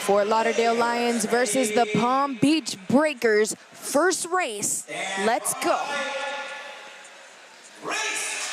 Fort Lauderdale Lions versus the Palm Beach Breakers. First race, let's go.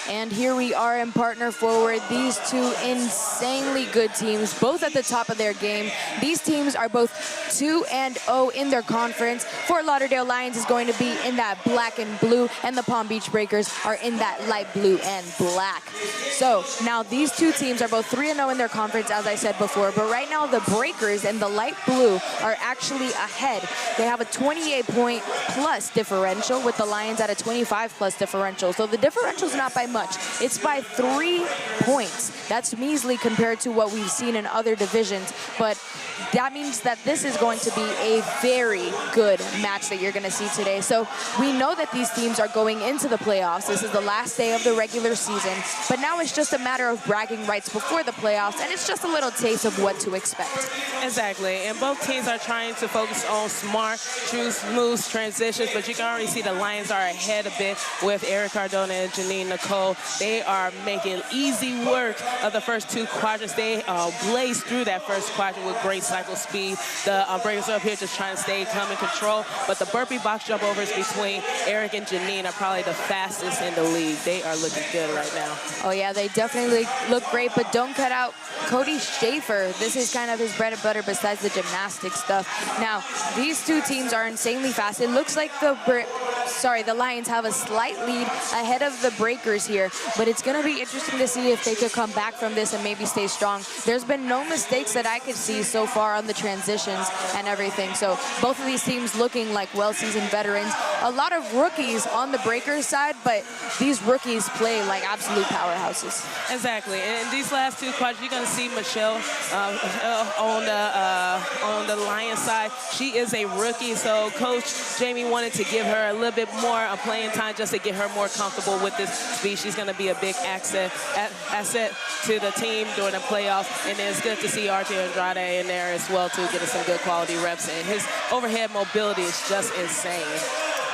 And here we are in partner forward. These two insanely good teams, both at the top of their game. These teams are both 2-0 in their conference. Fort Lauderdale Lions is going to be in that black and blue, and the Palm Beach Breakers are in that light blue and black. So now these two teams are both 3-0 in their conference, as I said before, but right now the Breakers in the light blue are actually ahead. They have a 28-point plus differential, with the Lions at a 25 plus differential. So the differential's not by much. It's by 3 points. That's measly compared to what we've seen in other divisions, but that means that this is going to be a very good match that you're going to see today. So we know that these teams are going into the playoffs. This is the last day of the regular season, but now it's just a matter of bragging rights before the playoffs, and it's just a little taste of what to expect. Exactly, and both teams are trying to focus on smart, true, smooth transitions, but you can already see the Lions are ahead a bit with Eric Cardona and Janine Nicole. They are making easy work of the first two quadrants. They blazed through that first quadrant with great cycle speed. The Breakers are up here just trying to stay calm and control, but the burpee box jump overs between Eric and Janine are probably the fastest in the league. They are looking good right now. Oh yeah, they definitely look great, but don't cut out Cody Schaefer. This is kind of his bread and butter besides the gymnastic stuff. Now, these two teams are insanely fast. It looks like the Lions have a slight lead ahead of the Breakers here, but it's going to be interesting to see if they could come back from this and maybe stay strong. There's been no mistakes that I could see so far on the transitions and everything. So both of these teams looking like well-seasoned veterans. A lot of rookies on the Breakers side, but these rookies play like absolute powerhouses. Exactly, and these last two quadrants, you're going to see Michelle on the Lions side. She is a rookie, so Coach Jamie wanted to give her a little bit more playing time just to get her more comfortable with this speed. She's going to be a big asset to the team during the playoffs, and it's good to see RJ Andrade in there as well too, getting some good quality reps, and his overhead mobility is just insane.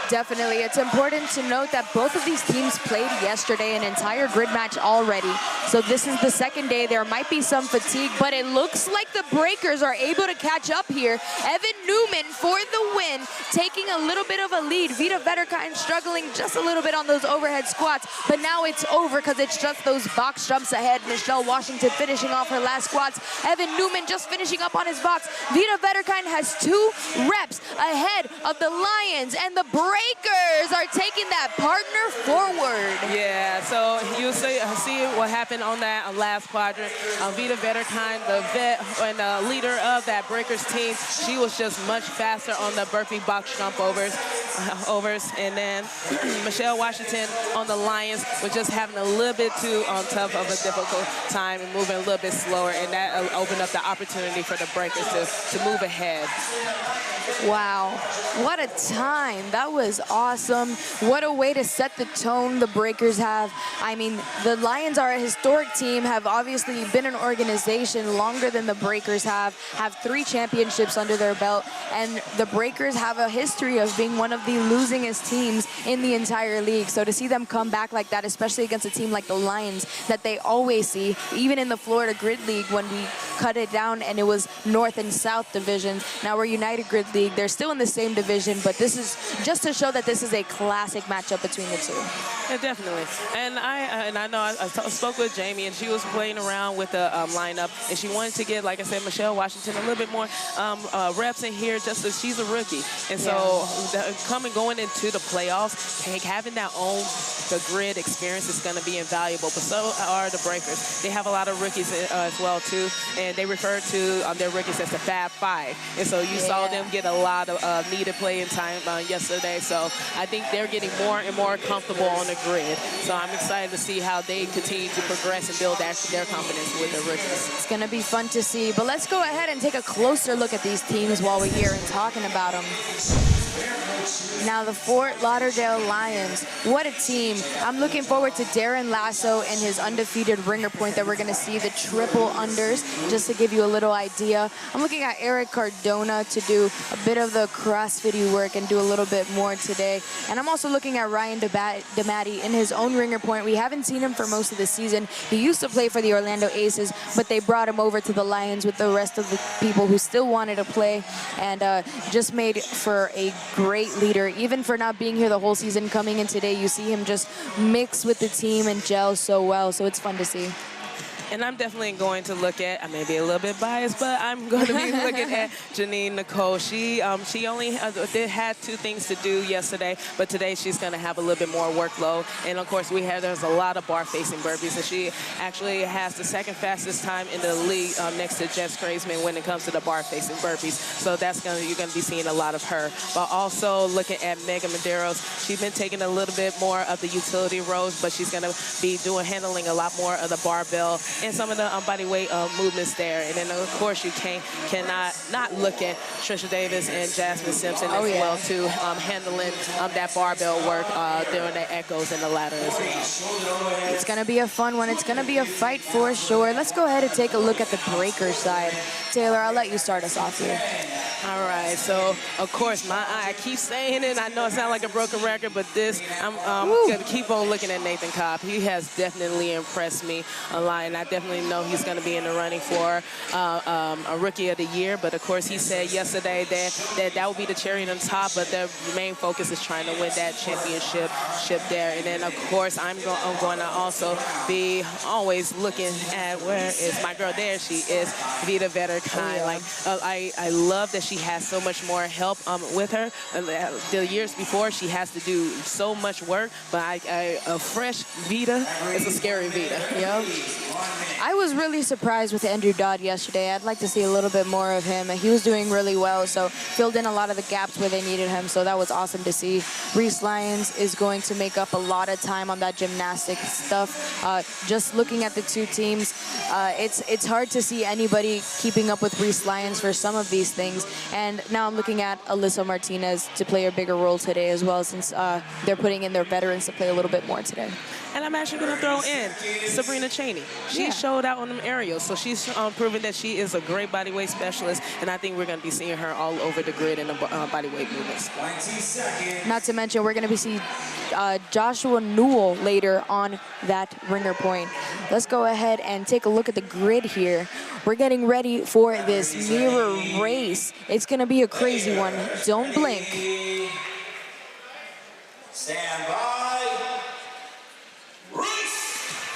Definitely. It's important to note that both of these teams played yesterday an entire grid match already. So this is the second day. There might be some fatigue, but it looks like the Breakers are able to catch up here. Evan Newman for the win, taking a little bit of a lead. Vita Vetterkind struggling just a little bit on those overhead squats, but now it's over because it's just those box jumps ahead. Michelle Washington finishing off her last squats. Evan Newman just finishing up on his box. Vita Vetterkind has 2 reps ahead of the Lions, and the Breakers are taking that partner forward. Yeah, so you see what happened on that last quadrant. Vita Vetterkind, the vet and the leader of that Breakers team, she was just much faster on the burpee box jump overs, and then Michelle Washington on the Lions was just having a little bit too tough of a difficult time and moving a little bit slower, and that opened up the opportunity for the Breakers to move ahead. Wow, what a time. That was awesome. What a way to set the tone the Breakers have. I mean, the Lions are a historic team, have obviously been an organization longer than the Breakers have 3 championships under their belt, and the Breakers have a history of being one of the losingest teams in the entire league. So to see them come back like that, especially against a team like the Lions that they always see, even in the Florida Grid League when we cut it down and it was North and South divisions. Now we're United Grid League. They're still in the same division, but this is just to show that this is a classic matchup between the two. Yeah, definitely. And I know I spoke with Jamie, and she was playing around with the lineup, and she wanted to get, like I said, Michelle Washington a little bit more reps in here, just as she's a rookie. And so going into the playoffs, having that on the grid experience is going to be invaluable, but so are the Breakers. They have a lot of rookies as well too, and they refer to their rookies as the Fab Five. And so you saw them get a lot of needed playing time yesterday. So I think they're getting more and more comfortable on the grid. So I'm excited to see how they continue to progress and build their confidence with the rookies. It's going to be fun to see. But let's go ahead and take a closer look at these teams while we're here and talking about them. Now the Fort Lauderdale Lions, what a team. I'm looking forward to Darren Lasso and his undefeated ringer point that we're gonna see the triple unders, just to give you a little idea. I'm looking at Eric Cardona to do a bit of the CrossFit work and do a little bit more today. And I'm also looking at Ryan DeMatti in his own ringer point. We haven't seen him for most of the season. He used to play for the Orlando Aces, but they brought him over to the Lions with the rest of the people who still wanted to play, and just made for a great leader. Even for not being here the whole season, coming in today, you see him just mix with the team and gel so well, so it's fun to see. And I'm definitely going to look at, I may be a little bit biased, but I'm going to be looking at Janine Nicole. She only had 2 things to do yesterday, but today she's going to have a little bit more workload. And of course, there's a lot of bar-facing burpees, and she actually has the 2nd fastest time in the league next to Jess Crazeman when it comes to the bar-facing burpees. So you're going to be seeing a lot of her. But also looking at Megan Medeiros, she's been taking a little bit more of the utility roles, but she's going to be handling a lot more of the barbell and some of the body weight movements there. And then, of course, you cannot not look at Trisha Davis and Jasmine Simpson as well, too, handling that barbell work during the echoes and the ladder as well. It's going to be a fun one. It's going to be a fight for sure. Let's go ahead and take a look at the breaker side. Taylor, I'll let you start us off here. All right, so, of course, I keep saying it. I know it sounds like a broken record, but I'm going to keep on looking at Nathan Cobb. He has definitely impressed me a lot, and I definitely know he's going to be in the running for a Rookie of the Year. But, of course, he said yesterday that would be the cherry on top, but their main focus is trying to win that championship there. And then, of course, I'm going to also be always looking at where is my girl. There she is, Vita Vetterkind. I love that she has so much more help with her. The years before, she has to do so much work, but a fresh Vita is a scary Vita. Yep. I was really surprised with Andrew Dodd yesterday. I'd like to see a little bit more of him. He was doing really well, so filled in a lot of the gaps where they needed him, so that was awesome to see. Reese Lyons is going to make up a lot of time on that gymnastic stuff. Just looking at the 2 teams, it's hard to see anybody keeping up with Reese Lyons for some of these things. And now I'm looking at Alyssa Martinez to play a bigger role today as well, since they're putting in their veterans to play a little bit more today. And I'm actually going to throw in Sabrina Cheney. She showed out on them aerials, so she's proven that she is a great bodyweight specialist, and I think we're going to be seeing her all over the grid in the bodyweight movements. Not to mention, we're going to be seeing Joshua Newell later on that ringer point. Let's go ahead and take a look at the grid here. We're getting ready for this mirror race. It's going to be a crazy one. Don't blink. Stand by.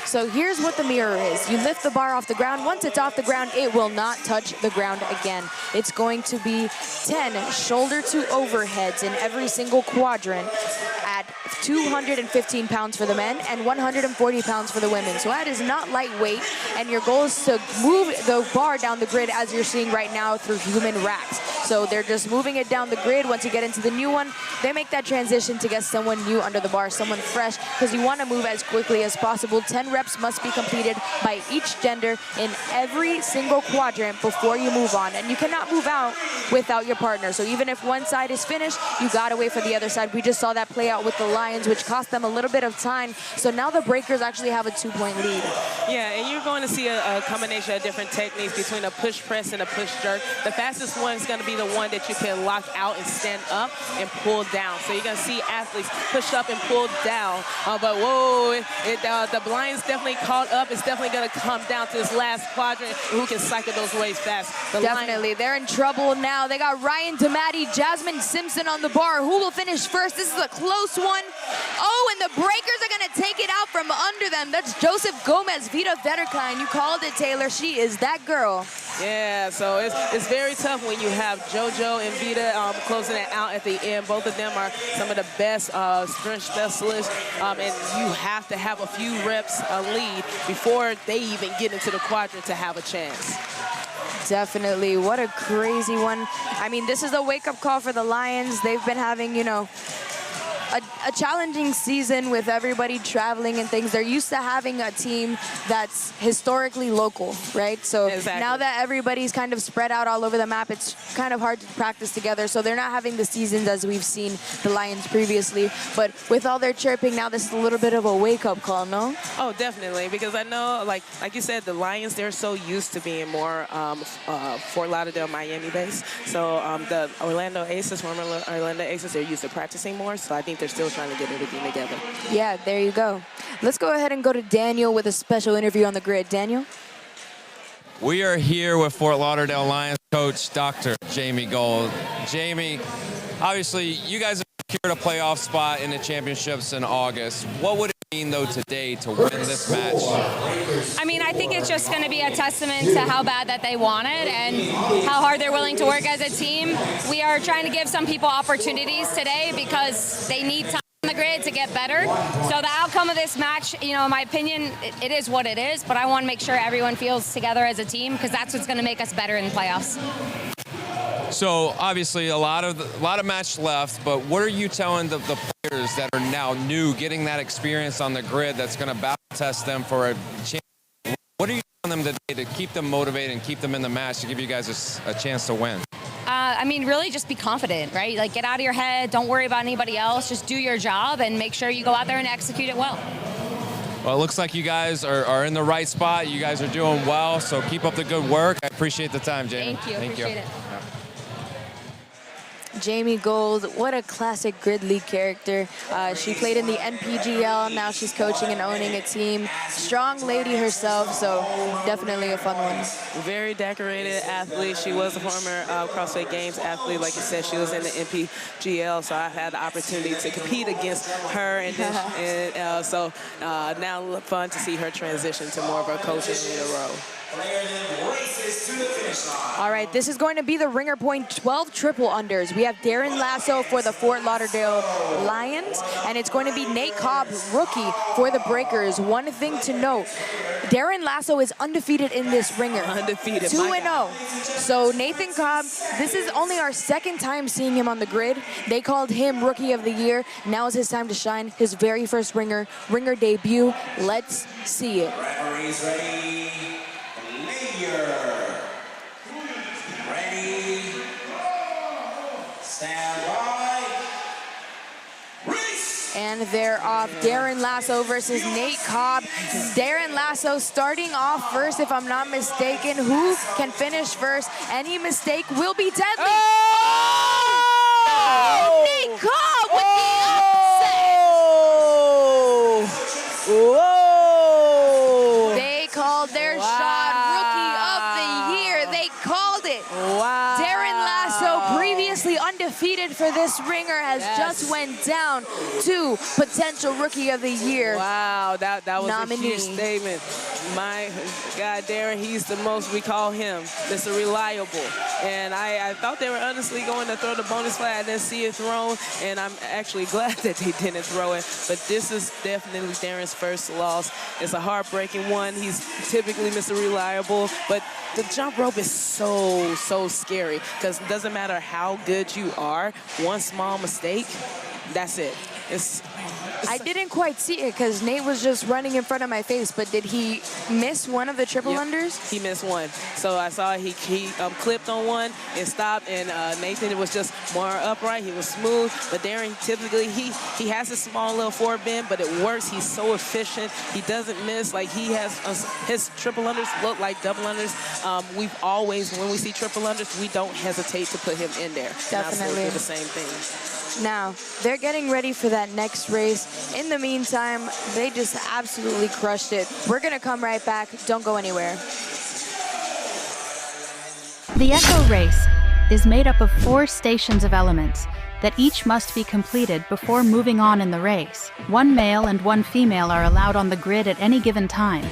So here's what the mirror is. You lift the bar off the ground. Once it's off the ground, it will not touch the ground again. It's going to be 10 shoulder to overheads in every single quadrant at 215 pounds for the men and 140 pounds for the women. So that is not lightweight, and your goal is to move the bar down the grid as you're seeing right now through human racks. So they're just moving it down the grid. Once you get into the new one, they make that transition to get someone new under the bar, someone fresh, because you want to move as quickly as possible. 10 reps must be completed by each gender in every single quadrant before you move on. And you cannot move out without your partner. So even if one side is finished, you got to wait for the other side. We just saw that play out with the Lions, which cost them a little bit of time. So now the Breakers actually have a 2-point lead. Yeah, and you're going to see a combination of different techniques between a push press and a push jerk. The fastest one is going to be the one that you can lock out and stand up and pull down. So you're going to see athletes push up and pull down. But whoa, the Lions definitely caught up. It's definitely going to come down to this last quadrant, who can cycle those waves fast. Definitely. They're in trouble now. They got Ryan DeMatti, Jasmine Simpson on the bar. Who will finish first? This is a close one. Oh, and the Breakers are going to take it out from under them. That's Joseph Gomez, Vita Vetterkind. You called it, Taylor. She is that girl. Yeah, so it's very tough when you have JoJo and Vita closing it out at the end. Both of them are some of the best strength specialists, and you have to have a few reps lead before they even get into the quadrant to have a chance. Definitely. What a crazy one. I mean, this is a wake-up call for the Lions. They've been having, a challenging season with everybody traveling and things. They're used to having a team that's historically local, right? So now that everybody's kind of spread out all over the map, it's kind of hard to practice together. So they're not having the seasons as we've seen the Lions previously. But with all their chirping, now this is a little bit of a wake-up call, no? Oh, definitely, because I know, like you said, the Lions, they're so used to being more Fort Lauderdale, Miami-based. So the Orlando Aces, former Orlando Aces, they're used to practicing more. So I think they're still trying to get everything together. Yeah, there you go. Let's go ahead and go to Daniel with a special interview on the grid. Daniel? We are here with Fort Lauderdale Lions coach, Dr. Jamie Gold. Jamie, obviously, you guys have secured a playoff spot in the championships in August. What would it mean, though, today to win this match? I mean, I think it's just going to be a testament to how bad that they want it and how hard they're willing to work as a team. We are trying to give some people opportunities today because they need time on the grid to get better. So the outcome of this match, you know, in my opinion, it is what it is, but I want to make sure everyone feels together as a team because that's what's going to make us better in the playoffs. So obviously a lot of match left, but what are you telling the players that are now new, getting that experience on the grid that's going to battle test them for a chance? What are you telling them today to keep them motivated and keep them in the match to give you guys a chance to win? I mean, really just be confident, right? Like, get out of your head. Don't worry about anybody else. Just do your job and make sure you go out there and execute it well. Well, it looks like you guys are in the right spot. You guys are doing well, so keep up the good work. I appreciate the time, Jamie. Thank you. Appreciate it. Jamie Gold, what a classic grid league character. She played in the NPGL, now she's coaching and owning a team. Strong lady herself, so definitely a fun one. Very decorated athlete. She was a former CrossFit Games athlete. Like you said, she was in the NPGL, so I've had the opportunity to compete against her. And so now fun to see her transition to more of a coaching role. All right, this is going to be the Ringer Point 12 triple unders. We have Darren Lasso for the Fort Lauderdale Lions, and it's going to be Nate Cobb, rookie, for the Breakers. One thing to note, Darren Lasso is undefeated in this Ringer. Undefeated, 2-0. So Nathan Cobb, this is only our second time seeing him on the grid. They called him Rookie of the Year. Now is his time to shine. His very first Ringer debut. Let's see it. Referees ready. Ready. Stand by. Race. And they're off. Darren Lasso versus Nate Cobb. Darren Lasso starting off first, if I'm not mistaken. Who can finish first? Any mistake will be deadly. Oh! Nate Cobb with the upset. Whoa! They called their shot Rookie of the Year. They called it. Wow. Darren Lasso, previously undefeated for this Ringer, has just went down to potential Rookie of the Year. Wow, that was nominee. a huge statement. My God, Darren, he's the most, we call him Mr. Reliable. And I thought they were honestly going to throw the bonus flag. I didn't see it thrown, and I'm actually glad that they didn't throw it. But this is definitely Darren's first loss. It's a heartbreaking one. He's typically Mr. Reliable, but the jump rope is so scary because it doesn't matter how good you are, one small mistake, that's it. I didn't quite see it because Nate was just running in front of my face, but did he miss one of the triple unders? He missed one. So I saw he clipped on one and stopped, and Nathan was just more upright. He was smooth, but Darren typically, he has a small little forward bend, but it works. He's so efficient. He doesn't miss. Like, he has, his triple unders look like double unders. We've always, when we see triple unders, we don't hesitate to put him in there. Definitely. And I do the same thing. Now, they're getting ready for that next race. In the meantime, they just absolutely crushed it. We're going to come right back. Don't go anywhere. The Echo race is made up of 4 stations of elements that each must be completed before moving on in the race. 1 male and 1 female are allowed on the grid at any given time,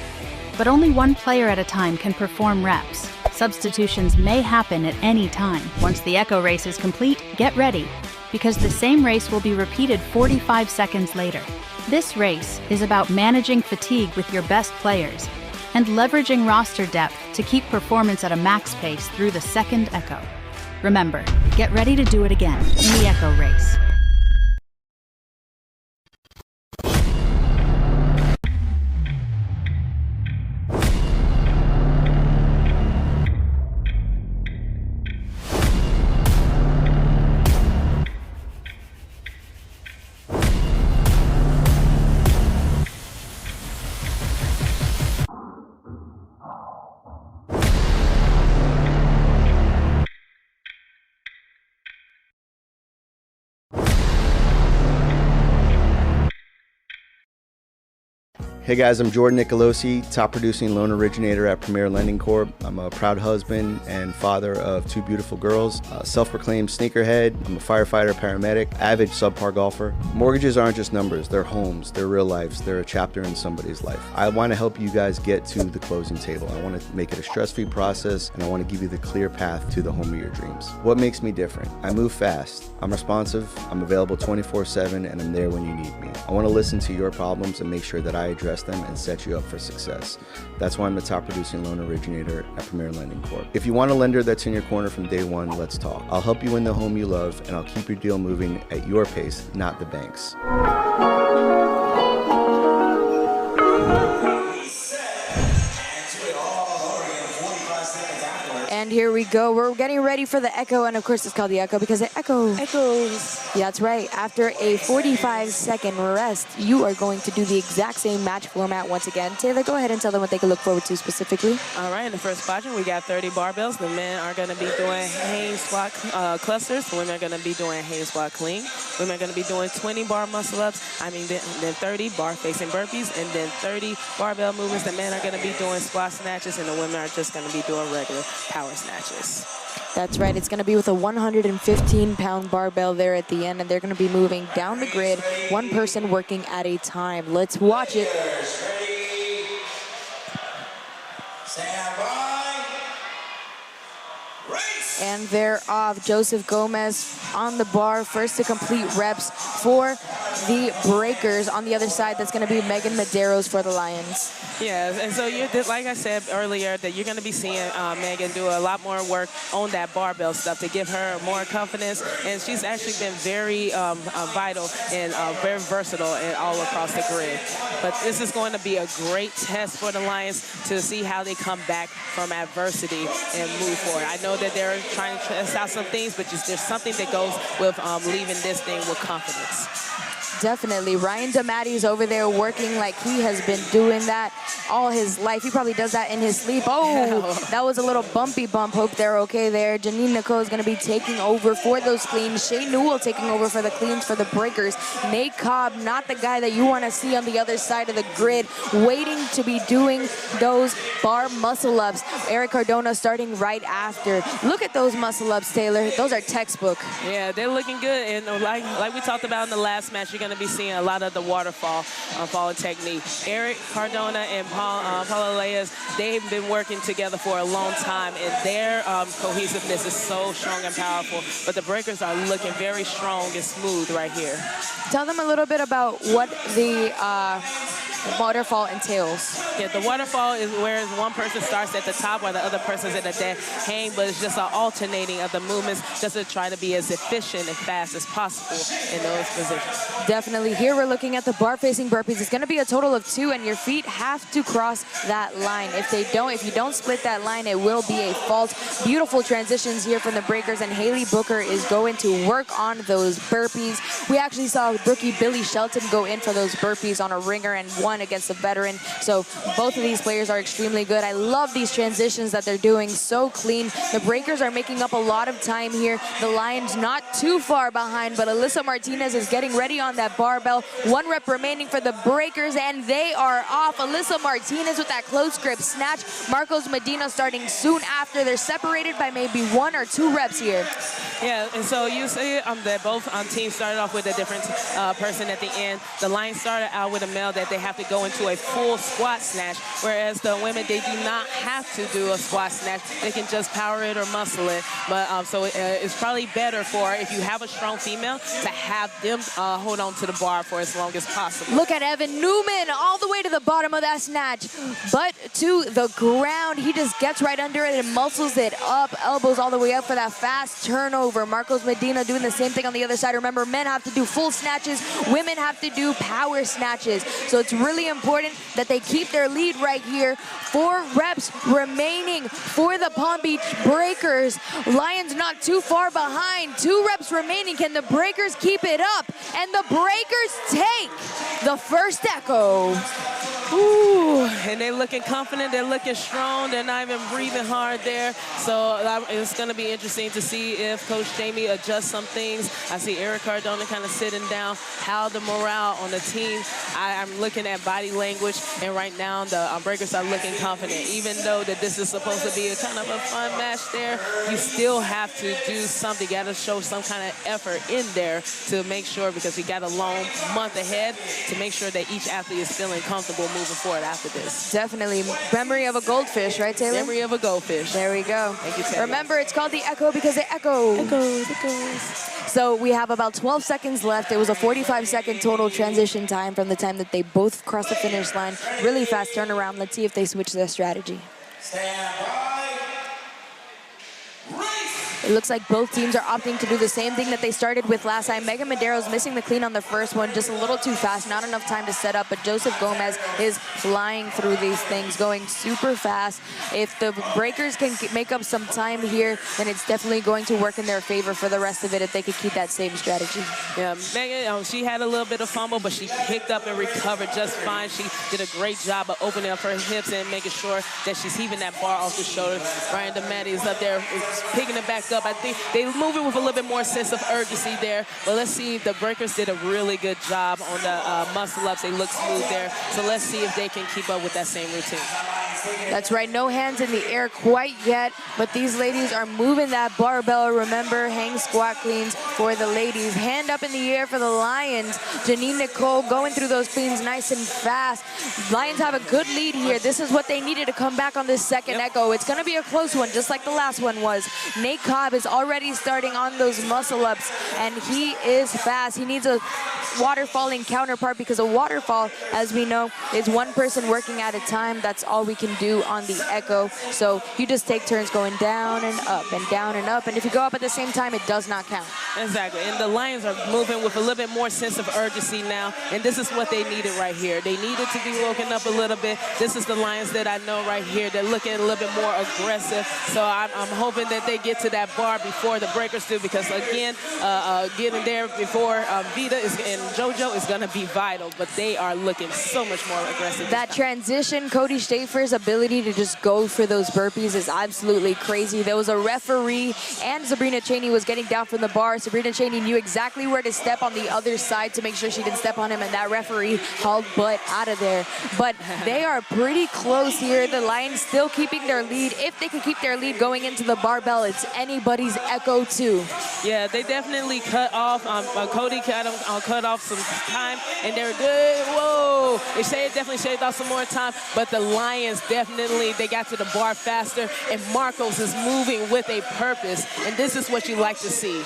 but only 1 player at a time can perform reps. Substitutions may happen at any time. Once the Echo race is complete, get ready, because the same race will be repeated 45 seconds later. This race is about managing fatigue with your best players and leveraging roster depth to keep performance at a max pace through the second Echo. Remember, get ready to do it again in the Echo race. Hey guys, I'm Jordan Nicolosi, top producing loan originator at Premier Lending Corp. I'm a proud husband and father of 2 beautiful girls, self-proclaimed sneakerhead. I'm a firefighter, paramedic, avid subpar golfer. Mortgages aren't just numbers, they're homes, they're real lives, they're a chapter in somebody's life. I want to help you guys get to the closing table. I want to make it a stress-free process, and I want to give you the clear path to the home of your dreams. What makes me different? I move fast, I'm responsive, I'm available 24/7, and I'm there when you need me. I want to listen to your problems and make sure that I address them and set you up for success. That's why I'm the top producing loan originator at Premier Lending Corp. If you want a lender that's in your corner from day one, let's talk. I'll help you win the home you love, and I'll keep your deal moving at your pace, not the bank's. And here we go. We're getting ready for the Echo, and of course it's called the Echo because it echoes. Yeah, that's right. After a 45-second rest, you are going to do the exact same match format once again. Taylor, go ahead and tell them what they can look forward to specifically. All right, in the first quadrant, we got 30 barbells. The men are going to be doing hang squat clusters. The women are going to be doing hang squat clean. Women are going to be doing 20 bar muscle ups. Then 30 bar facing burpees, and then 30 barbell movements. The men are going to be doing squat snatches, and the women are just going to be doing regular power snatches. That's right. It's going to be with a 115-pound barbell there at the end, and they're going to be moving down the grid, one person working at a time. Let's watch it. Ready. Stand by. Race. And they're off. Joseph Gomez on the bar, first to complete reps for the Breakers. On the other side, that's going to be Megan Medeiros for the Lions. Yeah, and so like I said earlier, that you're going to be seeing Megan do a lot more work on that barbell stuff to give her more confidence. And she's actually been very vital and very versatile and all across the grid. But this is going to be a great test for the Lions to see how they come back from adversity and move forward. I know that they're trying to test out some things, but there's something that goes with leaving this thing with confidence. Definitely. Ryan DeMatteis over there working like he has been doing that all his life. He probably does that in his sleep. Oh, that was a little bumpy bump. Hope they're okay there. Janine Nicole is going to be taking over for those cleans. Shay Newell taking over for the cleans for the Breakers. Nate Cobb, not the guy that you want to see on the other side of the grid, waiting to be doing those bar muscle-ups. Eric Cardona starting right after. Look at those muscle-ups, Taylor. Those are textbook. Yeah, they're looking good. And like we talked about in the last match, you're going to be seeing a lot of the waterfall fall technique. Eric Cardona and Paula Leyes, they've been working together for a long time, and their cohesiveness is so strong and powerful. But the Breakers are looking very strong and smooth right here. Tell them a little bit about what the waterfall entails. Yeah, the waterfall is where one person starts at the top while the other person's at the dead hang, but it's just an alternating of the movements just to try to be as efficient and fast as possible in those positions. Definitely. Here we're looking at the bar facing burpees. It's going to be a total of 2, and your feet have to cross that line. If you don't split that line, it will be a fault. Beautiful transitions here from the Breakers, and Haley Booker is going to work on those burpees. We actually saw rookie Billy Shelton go in for those burpees on a ringer and won against a veteran. So both of these players are extremely good. I love these transitions that they're doing, so clean. The Breakers are making up a lot of time here. The Lions not too far behind, but Alyssa Martinez is getting ready on that barbell. 1 rep remaining for the Breakers, and they are off. Alyssa Martinez with that close grip snatch. Marcos Medina starting soon after. They're separated by maybe 1 or 2 reps here. Yeah, and so you see that both teams started off with a different person at the end. The Lions started out with a male that they have to go into a full squat snatch, whereas the women, they do not have to do a squat snatch. They can just power it or muscle it. But so it's probably better for, if you have a strong female, to have them hold on to the bar for as long as possible. Look at Evan Newman all the way to the bottom of that snatch, but to the ground. He just gets right under it and muscles it up, elbows all the way up for that fast turnover. Marcos Medina doing the same thing on the other side. Remember, men have to do full snatches, women have to do power snatches. So it's really important that they keep their lead right here. 4 reps remaining for the Palm Beach Breakers. Lions not too far behind. 2 reps remaining. Can the Breakers keep it up? And the Breakers take the first Echo. Ooh, and they're looking confident. They're looking strong. They're not even breathing hard there. So it's going to be interesting to see if Coach Jamie adjusts some things. I see Eric Cardona kind of sitting down. How the morale on the team. I'm looking at body language, and right now the Breakers are looking confident. Even though that this is supposed to be a kind of a fun match there, you still have to do something. You got to show some kind of effort in there to make sure, because we got a long month ahead, to make sure that each athlete is feeling comfortable moving forward after this. Definitely. Memory of a goldfish, right, Taylor? Memory of a goldfish. There we go. Thank you, Taylor. Remember, it's called the Echo because it echoes. Echoes. So we have about 12 seconds left. It was a 45-second total transition time from the time that they both crossed the finish line. Really fast turnaround. Let's see if they switch their strategy. Stand by. Race. It looks like both teams are opting to do the same thing that they started with last time. Megan Madero's missing the clean on the first one, just a little too fast, not enough time to set up, but Joseph Gomez is flying through these things, going super fast. If the Breakers can make up some time here, then it's definitely going to work in their favor for the rest of it if they could keep that same strategy. Yeah, Megan, she had a little bit of fumble, but she picked up and recovered just fine. She did a great job of opening up her hips and making sure that she's heaving that bar off the shoulder. Ryan DeMatti is up there picking it back up. I think they're moving with a little bit more sense of urgency there. But let's see, the Breakers did a really good job on the muscle-ups. They look smooth there. So let's see if they can keep up with that same routine. That's right, no hands in the air quite yet, but these ladies are moving that barbell. Remember, hang squat cleans for the ladies. Hand up in the air for the Lions. Janine Nicole going through those cleans nice and fast. Lions have a good lead here. This is what they needed to come back on this second echo. It's gonna be a close one, just like the last one was. Nate Cobb is already starting on those muscle ups, and he is fast. He needs a waterfalling counterpart, because a waterfall, as we know, is one person working at a time. That's all we can do on the echo. So you just take turns going down and up and down and up, and if you go up at the same time, it does not count. Exactly, and the Lions are moving with a little bit more sense of urgency now, and this is what they needed right here. They needed to be woken up a little bit. This is the Lions that I know right here. They're looking a little bit more aggressive, so I'm hoping that they get to that bar before the Breakers do, because again, getting there before Vita and JoJo is going to be vital, but they are looking so much more aggressive. That transition, Cody Schaefer's ability to just go for those burpees is absolutely crazy. There was a referee, and Sabrina Cheney was getting down from the bar. Sabrina Cheney knew exactly where to step on the other side to make sure she didn't step on him, and that referee hauled butt out of there. But they are pretty close here. The Lions still keeping their lead. If they can keep their lead going into the barbell, it's anybody's echo too. Yeah, they definitely cut off. Cody cut off some time, and they're good. Whoa! They definitely shaved off some more time, but the Lions definitely, they got to the bar faster, and Marcos is moving with a purpose, and this is what you like to see.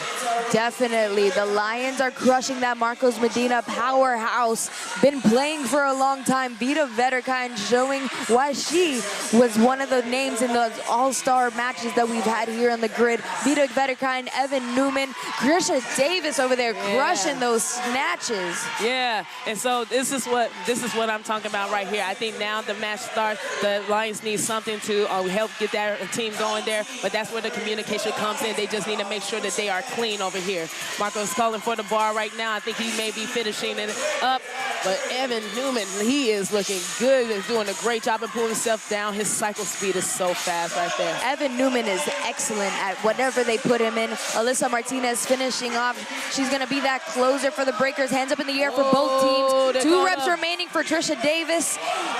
Definitely. The Lions are crushing that Marcos Medina powerhouse. Been playing for a long time. Vita Vetterkind showing why she was one of the names in the all-star matches that we've had here on the grid. Vita Vetterkind, Evan Newman, Grisha Davis over there crushing those snatches. Yeah, and so this is what I'm talking about right here. I think now the match starts. The Lions need something to help get their team going there, but that's where the communication comes in. They just need to make sure that they are clean over here. Marco's calling for the bar right now. I think he may be finishing it up, but Evan Newman, he is looking good. He's doing a great job of pulling himself down. His cycle speed is so fast right there. Evan Newman is excellent at whatever they put him in. Alyssa Martinez finishing off. She's going to be that closer for the Breakers. Hands up in the air for both teams. 2 reps remaining for Trisha Davis.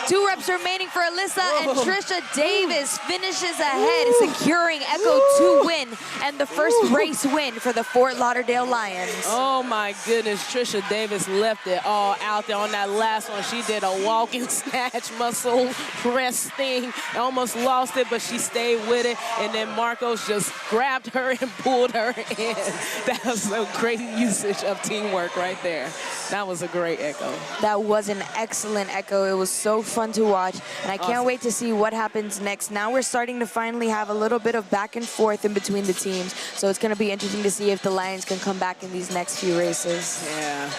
2 reps remaining for Alyssa, and Trisha Davis finishes ahead, securing Echo 2 win and the first race win for the Fort Lauderdale Lions. Oh my goodness, Trisha Davis left it all out there on that last one. She did a walking snatch muscle press thing, almost lost it, but she stayed with it, and then Marcos just grabbed her and pulled her in. That was a great usage of teamwork right there. That was a great echo. That was an excellent echo. It was so fun to watch, and I can't wait to see what happens next. Now we're starting to finally have a little bit of back and forth in between the teams, so it's going to be interesting to see if the Lions can come back in these next few races. Yeah.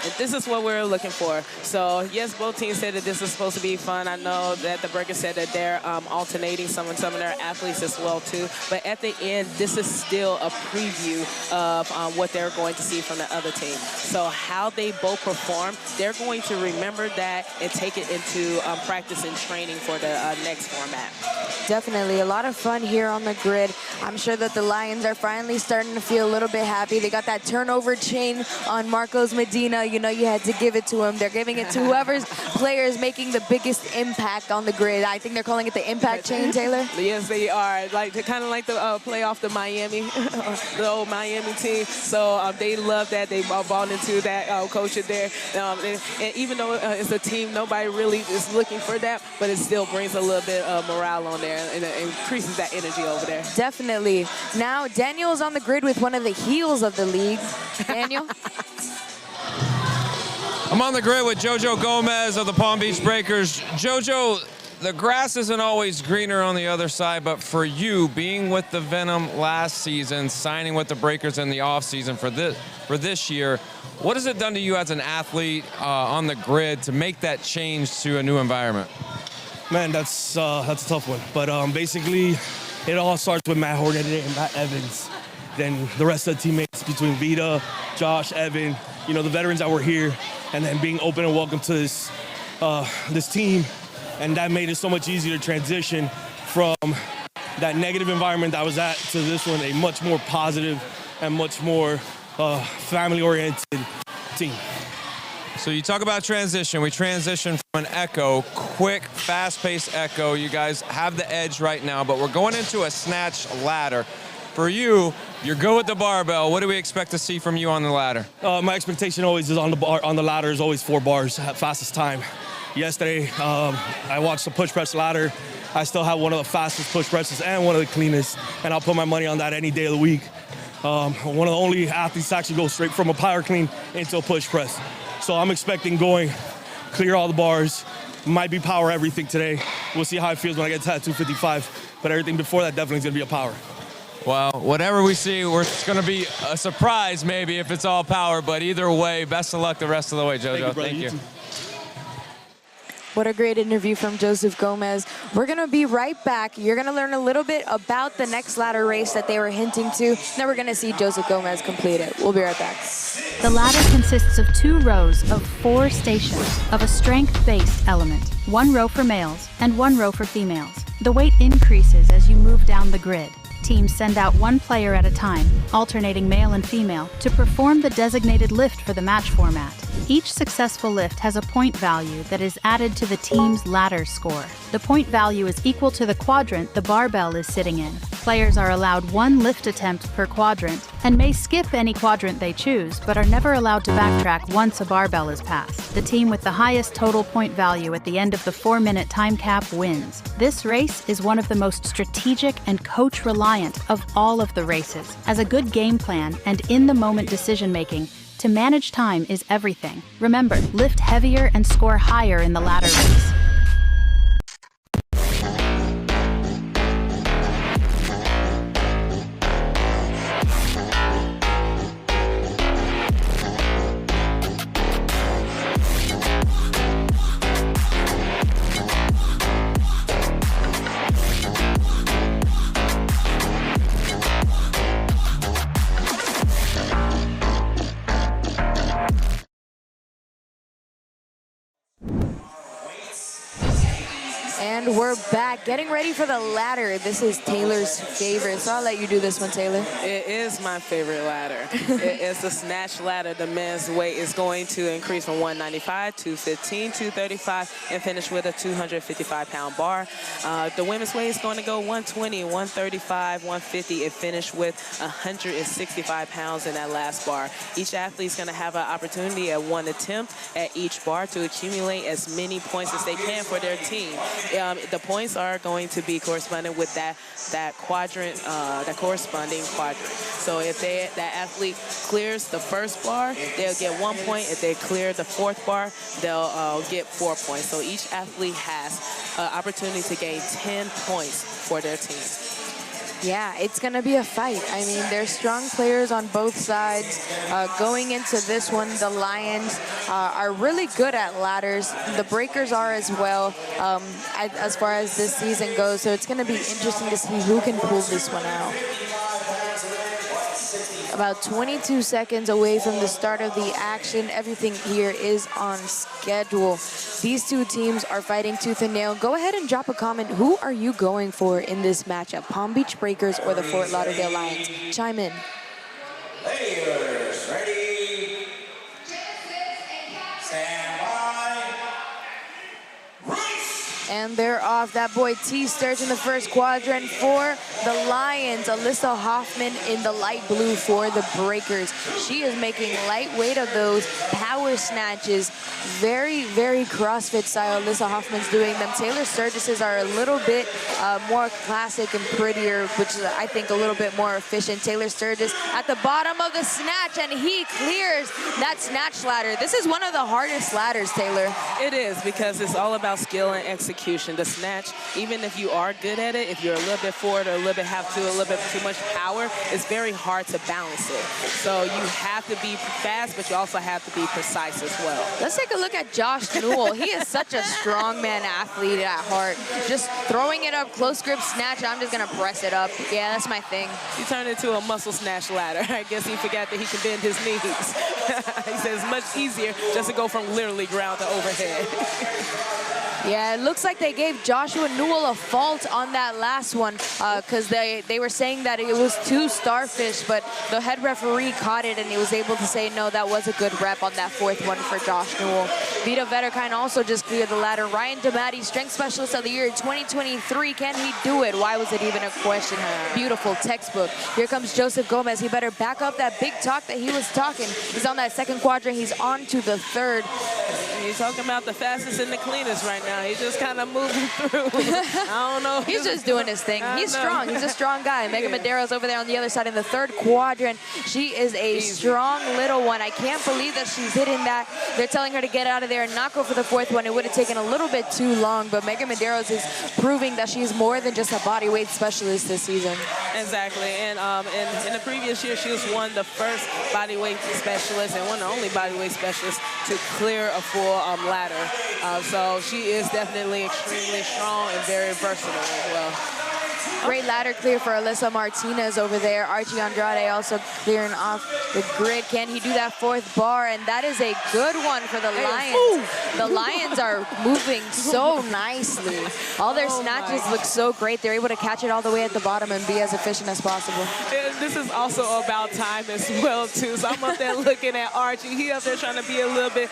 And this is what we're looking for. So, yes, both teams said that this is supposed to be fun. I know that the Breakers said that they're alternating some of their athletes as well, too. But at the end, this is still a preview of what they're going to see from the other team. So how they both perform, they're going to remember that and take it into practice and training for the next format. Definitely a lot of fun here on the grid. I'm sure that the Lions are finally starting to feel a little bit happy. They got that turnover chain on Marcos Medina. You know, you had to give it to him. They're giving it to whoever's player is making the biggest impact on the grid. I think they're calling it the impact chain, Taylor. Yes, they are. Like kind of like the play off the Miami, the old Miami team. So they love that. They bought into that coach in there. And even though it's a team, nobody really is looking for that, but it still brings a little bit of morale on there and it increases that energy over there. Definitely. Now, Daniel is on the grid with one of the heels of the league. Daniel? I'm on the grid with JoJo Gomez of the Palm Beach Breakers. JoJo, the grass isn't always greener on the other side, but for you, being with the Venom last season, signing with the Breakers in the offseason for this year, what has it done to you as an athlete on the grid to make that change to a new environment? Man, that's a tough one. But basically, it all starts with Matt Hornet and Matt Evans. Then the rest of the teammates between Vita, Josh, Evan, you know, the veterans that were here, and then being open and welcome to this team. And that made it so much easier to transition from that negative environment that I was at to this one, a much more positive and much more family-oriented team. So you talk about transition. We transition from an echo, quick, fast-paced echo. You guys have the edge right now, but we're going into a snatch ladder. For you, you're good with the barbell. What do we expect to see from you on the ladder? My expectation always is on the ladder is always 4 bars at fastest time. Yesterday, I watched the push press ladder. I still have one of the fastest push presses and one of the cleanest, and I'll put my money on that any day of the week. One of the only athletes to actually go straight from a power clean into a push press. So I'm expecting going, clear all the bars, might be power everything today. We'll see how it feels when I get to that 255, but everything before that definitely is gonna be a power. Well, whatever we see, it's going to be a surprise maybe if it's all power, but either way, best of luck the rest of the way, JoJo. Thank you. What a great interview from Joseph Gomez. We're going to be right back. You're going to learn a little bit about the next ladder race that they were hinting to. Then we're going to see Joseph Gomez complete it. We'll be right back. The ladder consists of 2 rows of 4 stations of a strength-based element, 1 row for males and 1 row for females. The weight increases as you move down the grid. Teams send out 1 player at a time, alternating male and female, to perform the designated lift for the match format. Each successful lift has a point value that is added to the team's ladder score. The point value is equal to the quadrant the barbell is sitting in. Players are allowed 1 lift attempt per quadrant and may skip any quadrant they choose, but are never allowed to backtrack once a barbell is passed. The team with the highest total point value at the end of the 4-minute time cap wins. This race is one of the most strategic and coach-reliant of all of the races. As a good game plan and in-the-moment decision-making, to manage time is everything. Remember, lift heavier and score higher in the ladder race. And we're back, getting ready for the ladder. This is Taylor's favorite, so I'll let you do this one, Taylor. It is my favorite ladder. It's the snatch ladder. The men's weight is going to increase from 195, 215, 235, and finish with a 255-pound bar. The women's weight is going to go 120, 135, 150, and finish with 165 pounds in that last bar. Each athlete is going to have an opportunity at 1 attempt at each bar to accumulate as many points as they can for their team. The points are going to be corresponding with that quadrant, that corresponding quadrant. So if that athlete clears the first bar, they'll get 1 point. If they clear the 4th bar, they'll get 4 points. So each athlete has an opportunity to gain 10 points for their team. Yeah, it's going to be a fight. I mean, there's strong players on both sides. Going into this one, the Lions are really good at ladders. The Breakers are as well, as far as this season goes. So it's going to be interesting to see who can pull this one out. About 22 seconds away from the start of the action. Everything here is on schedule. These two teams are fighting tooth and nail. Go ahead and drop a comment. Who are you going for in this matchup? Palm Beach Breakers or the Fort Lauderdale Lions? Chime in. Players ready. Stand by. Race. And they're off. That boy T starts in the first quadrant for the Lions. Alyssa Hoffman in the light blue for the Breakers. She is making lightweight of those power snatches. Very, very CrossFit style. Alyssa Hoffman's doing them. Taylor Sturgis's are a little bit more classic and prettier, which is, I think, a little bit more efficient. Taylor Sturgis at the bottom of the snatch, and he clears that snatch ladder. This is one of the hardest ladders, Taylor. It is, because it's all about skill and execution. The snatch, even if you are good at it, if you're a little bit forward or a little bit too much power, it's very hard to balance it. So you have to be fast, but you also have to be precise as well. Let's take a look at Josh Newell. He is such a strongman athlete at heart. Just throwing it up, close grip snatch. I'm just gonna press it up. Yeah, that's my thing. He turned into a muscle snatch ladder. I guess he forgot that he can bend his knees. He says it's much easier just to go from literally ground to overhead. Yeah, it looks like they gave Joshua Newell a fault on that last one because they were saying that it was too starfish, but the head referee caught it and he was able to say, no, that was a good rep on that fourth one for Josh Newell. Vita Vetterkind also just cleared the ladder. Ryan Damati, Strength Specialist of the Year 2023. Can he do it? Why was it even a question? Beautiful textbook. Here comes Joseph Gomez. He better back up that big talk that he was talking. He's on that second quadrant. He's on to the third. He's talking about the fastest and the cleanest right now. He's just kind of moving through. I don't know. He's just doing his thing. He's strong. He's a strong guy. Megan Madero's over there on the other side in the third quadrant. She is a strong little one. I can't believe that she's hitting that. They're telling her to get out of there and not go for the fourth one. It would have taken a little bit too long, but Megan Madero's is proving that she's more than just a bodyweight specialist this season. Exactly. And in the previous year, she was one of the first bodyweight specialists and one of the only bodyweight specialists to clear a full ladder. So she is definitely extremely strong and very versatile as well. Great ladder clear for Alyssa Martinez over there. Archie Andrade also clearing off the grid. Can he do that fourth bar? And that is a good one for the Lions. Ooh. The Lions are moving so nicely. All their snatches look so great. They're able to catch it all the way at the bottom and be as efficient as possible. And this is also about time as well, too. So I'm up there looking at Archie. He up there trying to be a little bit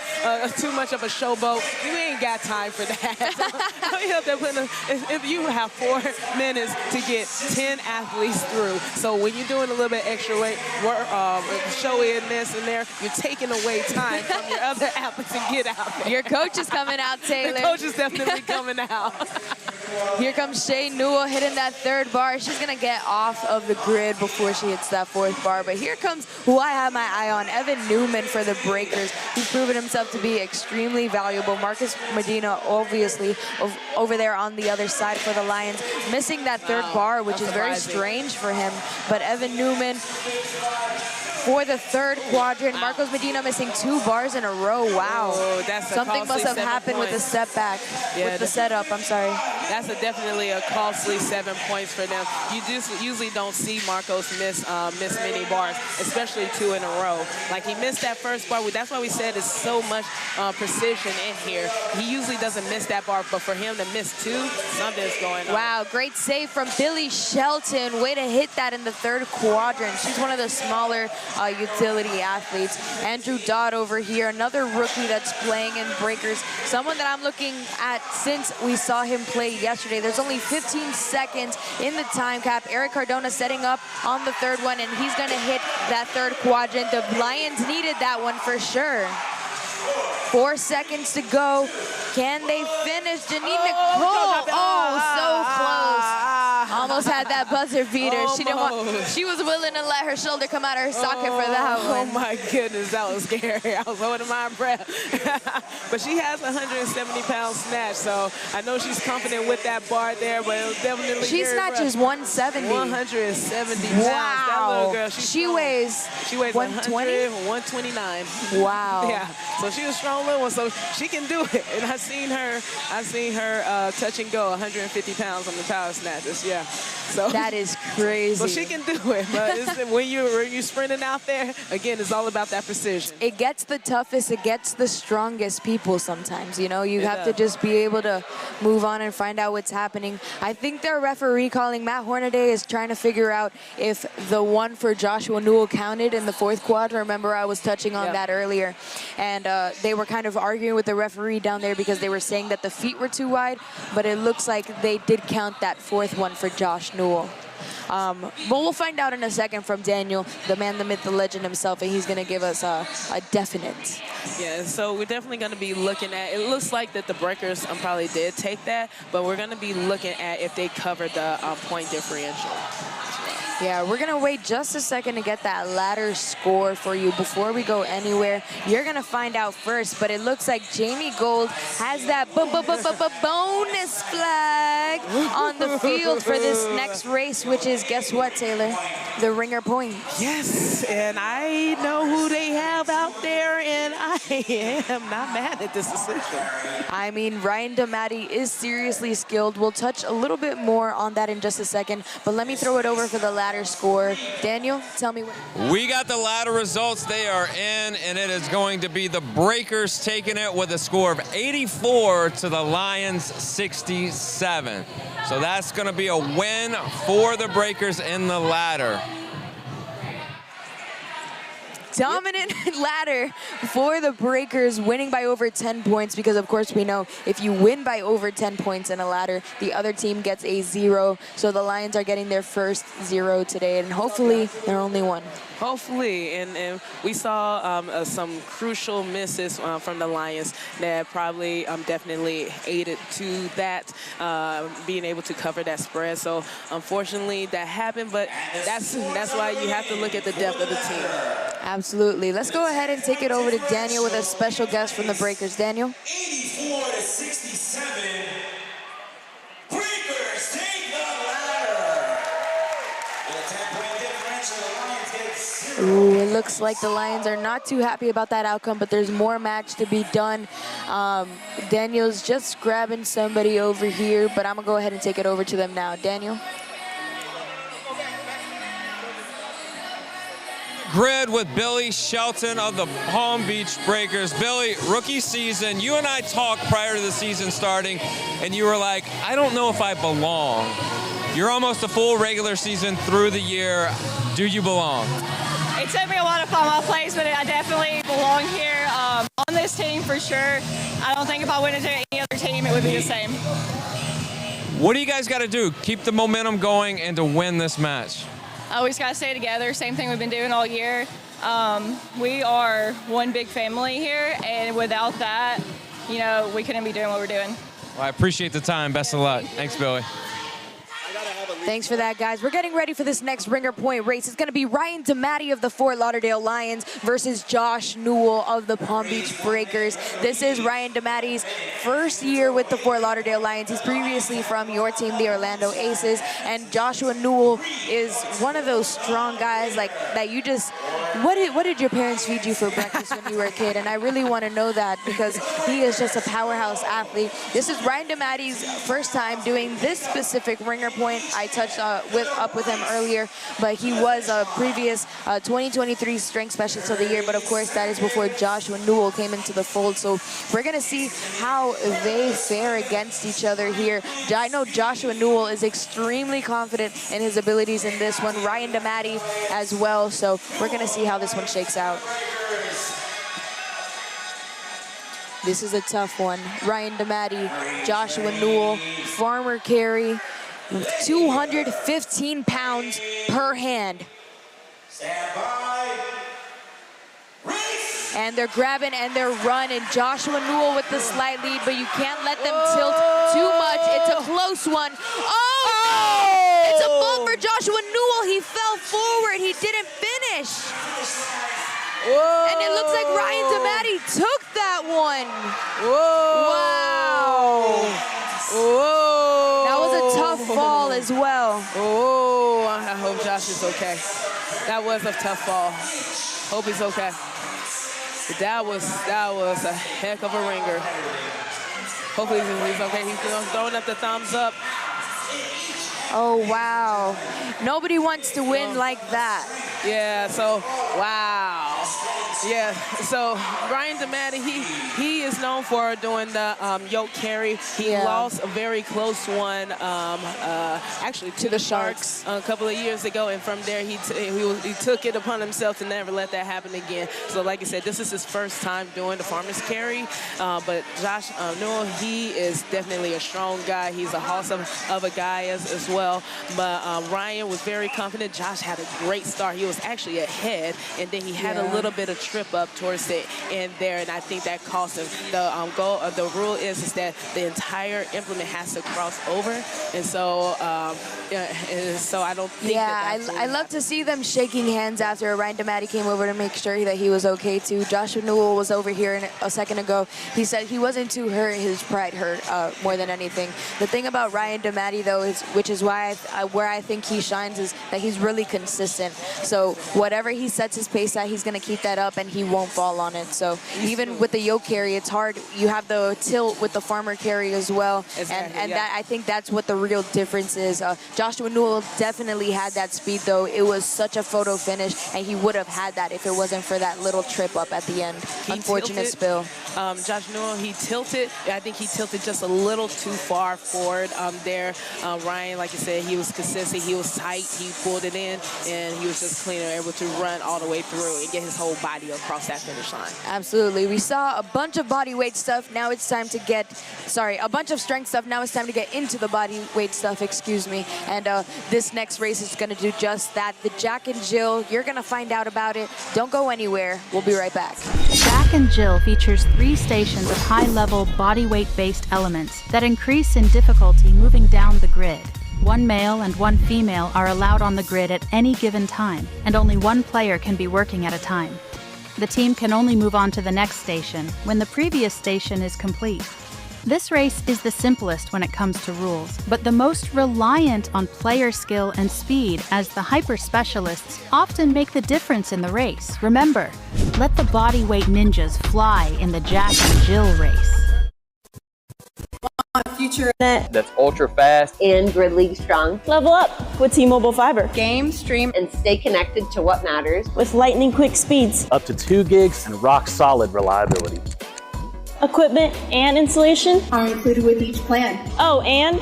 too much of a showboat. You ain't got time for that. So he up there putting if you have 4 minutes to get 10 athletes through. So when you're doing a little bit extra weight, showy in this and there, you're taking away time from your other athletes to get out there. Your coach is coming out, Taylor. The coach is definitely coming out. Here comes Shay Newell hitting that third bar. She's going to get off of the grid before she hits that fourth bar. But here comes who I have my eye on, Evan Newman for the Breakers. He's proven himself to be extremely valuable. Marcus Medina, obviously, over there on the other side for the Lions, missing that third bar, which is very strange for him. But Evan Newman for the third quadrant. Marcos Medina missing 2 bars in a row. Wow. Oh, that's something must have happened with the setback, with the setup, I'm sorry. That's definitely a costly 7 points for them. You just usually don't see Marcos miss many bars, especially 2 in a row. Like, he missed that first bar. That's why we said it's so much precision in here. He usually doesn't miss that bar, but for him to miss 2, something's going on. Wow, great save from Billy Shelton. Way to hit that in the third quadrant. She's one of the smaller utility athletes. Andrew Dodd over here, another rookie that's playing in Breakers. Someone that I'm looking at since we saw him play yesterday. There's only 15 seconds in the time cap. Eric Cardona setting up on the third one, and he's going to hit that third quadrant. The Lions needed that one for sure. 4 seconds to go. Can they finish? Janine Nicole. Oh, so close. almost had that buzzer beater. She didn't want. Almost. She was willing to let her shoulder come out of her socket for that one. Oh my goodness, that was scary. I was holding my breath. But she has a 170-pound snatch, so I know she's confident with that bar there, but it was definitely She very snatches rough. 170. 170 pounds. Wow. That little girl, She weighs 120, 129. Wow. Yeah. So she's a strong little one, so she can do it. And I've seen her touch and go 150 pounds on the power snatches. Yeah. So That is crazy. so she can do it, but when you're sprinting out there, again, it's all about that precision. It gets the toughest, it gets the strongest people sometimes, you know? You It have to does. just be able to move on and find out what's happening. I think their referee calling Matt Hornaday is trying to figure out if the one for Joshua Newell counted in the fourth quad. Remember, I was touching on that earlier. And they were kind of arguing with the referee down there because they were saying that the feet were too wide, but it looks like they did count that fourth one for Josh Newell. But we'll find out in a second from Daniel, the man, the myth, the legend himself, and he's going to give us a definite. Yeah, so we're definitely going to be looking at, it looks like that the breakers probably did take that, but we're going to be looking at if they covered the point differential. Yeah, we're going to wait just a second to get that ladder score for you. Before we go anywhere, you're going to find out first, but it looks like Jamie Gold has that bonus flag on the field for this next race, which is, guess what, Taylor? The ringer point. Yes, and I know who they have out there, and I am not mad at this decision. I mean, Ryan DeMatti is seriously skilled. We'll touch a little bit more on that in just a second, but let me throw it over for the ladder score. Daniel, tell me what. We got the ladder results. They are in, and it is going to be the Breakers taking it with a score of 84 to the Lions 67. So that's going to be a win for the Breakers in the ladder. Dominant ladder for the Breakers, winning by over 10 points because, of course, we know if you win by over 10 points in a ladder, the other team gets a 0. So the Lions are getting their first 0 today, and hopefully their only one. Hopefully, and we saw some crucial misses from the Lions that probably definitely aided to that, being able to cover that spread. So unfortunately that happened, but that's why you have to look at the depth of the team. Absolutely. Let's go ahead and take it over to Daniel with a special guest from the Breakers. Daniel? 84 to 67. Breakers take the ladder. With a 10-point differential, the Lions get 0. Ooh, it looks like the Lions are not too happy about that outcome, but there's more match to be done. Daniel's just grabbing somebody over here, but I'm going to go ahead and take it over to them now. Daniel? Grid with Billy Shelton of the Palm Beach Breakers. Billy, rookie season, you and I talked prior to the season starting, and you were like, I don't know if I belong. You're almost a full regular season through the year. Do you belong? It took me a lot of fun off plays, but I definitely belong here on this team for sure. I don't think if I went into any other team, it would be the same. What do you guys got to do? Keep the momentum going and to win this match. We just got to stay together. Same thing we've been doing all year. We are one big family here, and without that, you know, we couldn't be doing what we're doing. Well, I appreciate the time. Best of luck. Thanks, Billy. Thanks for that, guys. We're getting ready for this next ringer point race. It's going to be Ryan DeMatti of the Fort Lauderdale Lions versus Josh Newell of the Palm Beach Breakers. This is Ryan DeMatti's first year with the Fort Lauderdale Lions. He's previously from your team, the Orlando Aces. And Joshua Newell is one of those strong guys like that you just... What did your parents feed you for breakfast when you were a kid? And I really want to know that because he is just a powerhouse athlete. This is Ryan DeMatti's first time doing this specific ringer point. I touched up with him earlier, but he was a previous 2023 strength specialist of the year. But of course, that is before Joshua Newell came into the fold. So we're going to see how they fare against each other here. I know Joshua Newell is extremely confident in his abilities in this one. Ryan DeMatti as well. So we're going to see how this one shakes out. This is a tough one. Ryan DeMatti, Joshua Newell, farmer carry, 215 pounds per hand. Stand by. Race. And they're grabbing and they're running. Joshua Newell with the slight lead, but you can't let them tilt too much. It's a close one. Oh! It's a Joshua Newell, he fell forward. He didn't finish. Whoa. And it looks like Ryan DeMatti took that one. Whoa. Wow. Whoa. That was a tough fall as well. Oh, I hope Josh is okay. That was a tough fall. Hope he's okay. That was a heck of a ringer. Hopefully he's okay. He's throwing up the thumbs up. Oh, wow. Nobody wants to win like that. Yeah, so, wow. Yeah, so Ryan DeMatti, he is known for doing the yoke carry. He lost a very close one, actually, to the Sharks a couple of years ago, and from there he took it upon himself to never let that happen again. So, like I said, this is his first time doing the farmer's carry, but Josh Newell, he is definitely a strong guy. He's a horse of a guy as well, but Ryan was very confident. Josh had a great start. He was actually ahead, and then he had a little bit of trip up towards the end there, and I think that cost him. The goal of the rule is that the entire implement has to cross over, and so so I don't think I love to see them shaking hands after Ryan DeMatti came over to make sure that he was okay too. Joshua Newell was over here a second ago. He said he wasn't too hurt. His pride hurt more than anything. The thing about Ryan DeMatti though is, which is why where I think he shines, is that he's really consistent. So whatever he sets his pace at, he's gonna keep that up, and he won't fall on it. So even with the yoke carry, it's hard. You have the tilt with the farmer carry as well, and that, I think that's what the real difference is. Joshua Newell definitely had that speed though. It was such a photo finish, and he would have had that if it wasn't for that little trip up at the end. Unfortunate spill. Josh Newell, he tilted. I think he tilted just a little too far forward there. Ryan, like I said, he was consistent. He was tight. He pulled it in, and he was just clean and able to run all the way through and get his whole body across that finish line. Absolutely. We saw a bunch of body weight stuff. Now it's time to get, a bunch of strength stuff. Now it's time to get into the body weight stuff, excuse me. And this next race is going to do just that. The Jack and Jill, you're going to find out about it. Don't go anywhere. We'll be right back. Jack and Jill features 3 stations of high-level body weight-based elements that increase in difficulty moving down the grid. 1 male and 1 female are allowed on the grid at any given time, and only 1 player can be working at a time. The team can only move on to the next station when the previous station is complete. This race is the simplest when it comes to rules, but the most reliant on player skill and speed, as the hyper-specialists often make the difference in the race. Remember, let the body weight ninjas fly in the Jack and Jill race. Future Net that's ultra fast and Grid League strong. Level up with T-Mobile Fiber. Game, stream, and stay connected to what matters with lightning quick speeds. Up to 2 gigs and rock solid reliability. Equipment and installation are included with each plan. Oh, and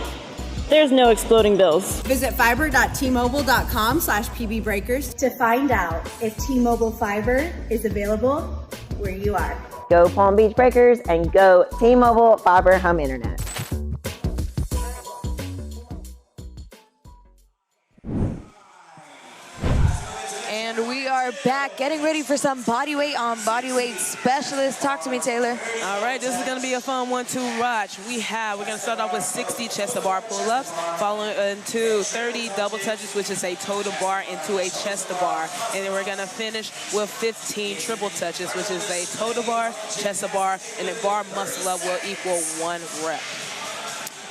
there's no exploding bills. Visit fiber.tmobile.com/pbbreakers to find out if T-Mobile Fiber is available where you are. Go Palm Beach Breakers and go T-Mobile Fiber Home Internet. And we are back getting ready for some body weight on Body Weight Specialist. Talk to me, Taylor. All right, this is going to be a fun 1-2 watch. We're going to start off with 60 chest to bar pull-ups, following into 30 double touches, which is a toe to bar into a chest to bar. And then we're going to finish with 15 triple touches, which is a toe to bar, chest to bar, and a bar muscle up will equal 1 rep.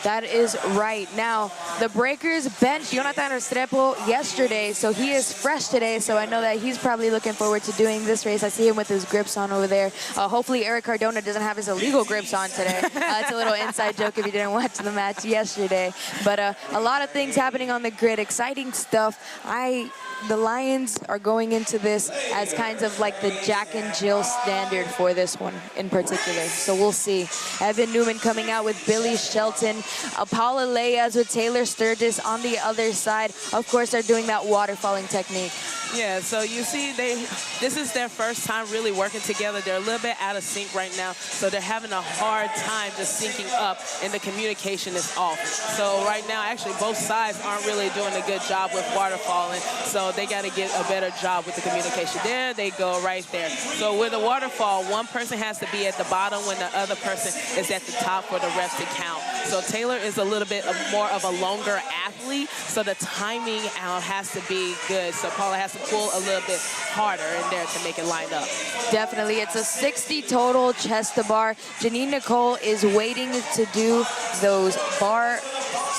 That is right. Now, the Breakers benched Jonathan Restrepo yesterday, so he is fresh today, so I know that he's probably looking forward to doing this race. I see him with his grips on over there. Hopefully, Eric Cardona doesn't have his illegal grips on today. It's a little inside joke if you didn't watch the match yesterday. But a lot of things happening on the grid, exciting stuff. The Lions are going into this as kind of like the Jack and Jill standard for this one in particular. So we'll see. Evan Newman coming out with Billy Shelton. Paula Leyes with Taylor Sturgis on the other side. Of course, they're doing that waterfalling technique. Yeah, so you see, this is their first time really working together. They're a little bit out of sync right now, so they're having a hard time just syncing up, and the communication is off. So right now, actually, both sides aren't really doing a good job with waterfalling, so they got to get a better job with the communication. There they go right there. So with a waterfall, one person has to be at the bottom when the other person is at the top for the refs to count. So Taylor is a little bit more of a longer athlete, so the timing has to be good. So Paula has to pull a little bit harder in there to make it line up. Definitely. It's a 60 total chest to bar. Janine Nicole is waiting to do those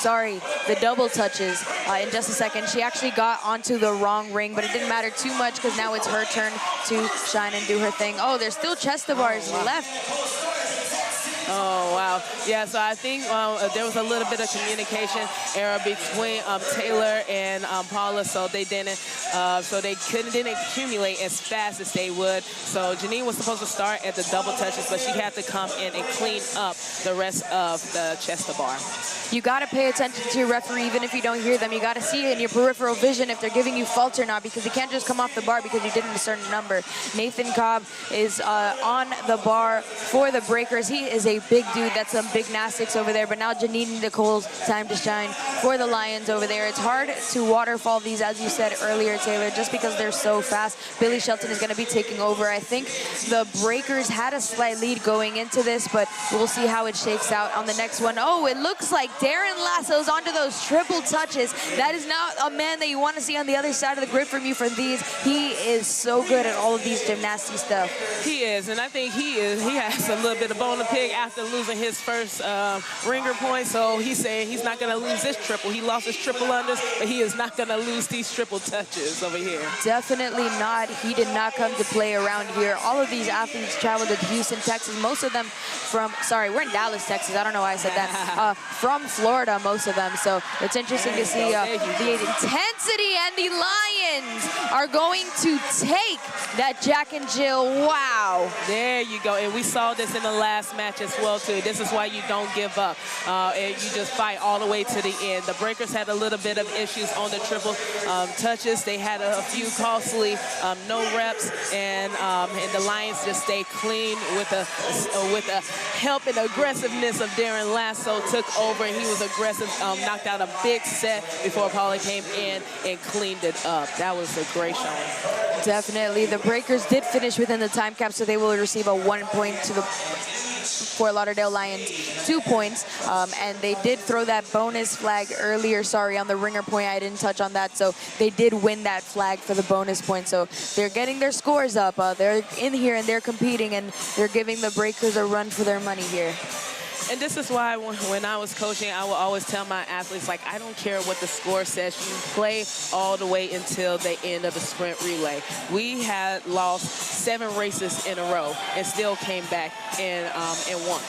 the double touches in just a second. She actually got onto the wrong ring, but it didn't matter too much because now it's her turn to shine and do her thing. Oh, there's still chest to bars left. Oh, wow. Yeah, so I think there was a little bit of communication error between Taylor and Paula, so they didn't accumulate as fast as they would. So Janine was supposed to start at the double touches, but she had to come in and clean up the rest of the chest to bar. You got to pay attention to your referee, even if you don't hear them. You got to see it in your peripheral vision if they're giving you faults or not, because you can't just come off the bar because you did a certain number. Nathan Cobb is on the bar for the breakers. He is a big dude. That's some big gymnastics over there. But now Janine Nicole's time to shine for the Lions over there. It's hard to waterfall these, as you said earlier, Taylor, just because they're so fast. Billy Shelton is going to be taking over. I think the breakers had a slight lead going into this, but we'll see how it shakes out on the next one. Oh, it looks like Darren Lasso's onto those triple touches. That is not a man that you want to see on the other side of the grid from you for these. He is so good at all of these gymnastic stuff. He is, and I think he has a little bit of bone to pick after losing his first ringer point. So he's saying he's not going to lose this triple. He lost his triple unders, but he is not going to lose these triple touches over here. Definitely not. He did not come to play around here. All of these athletes traveled to Houston, Texas. Most of them we're in Dallas, Texas. I don't know why I said that. From Florida, most of them. So it's interesting to see the intensity, and the Lions are going to take that Jack and Jill. Wow. There you go. And we saw this in the last match as well, too. This is why you don't give up. And you just fight all the way to the end. The breakers had a little bit of issues on the triple touches. They had a few costly no reps, and the Lions just stayed clean with the help and aggressiveness of Darren Lasso took over, and he was aggressive, knocked out a big set before Paula came in and cleaned it up. That was a great showing. Definitely. The breakers did finish within the time cap, so they will receive a 1 point to the Fort Lauderdale Lions 2 points, and they did throw that bonus flag earlier. Sorry, on the ringer point, I didn't touch on that. So they did win that flag for the bonus point. So they're getting their scores up. They're in here and they're competing, and they're giving the breakers a run for their money here. And this is why when I was coaching, I would always tell my athletes, like, I don't care what the score says. You play all the way until the end of the sprint relay. We had lost 7 races in a row and still came back and won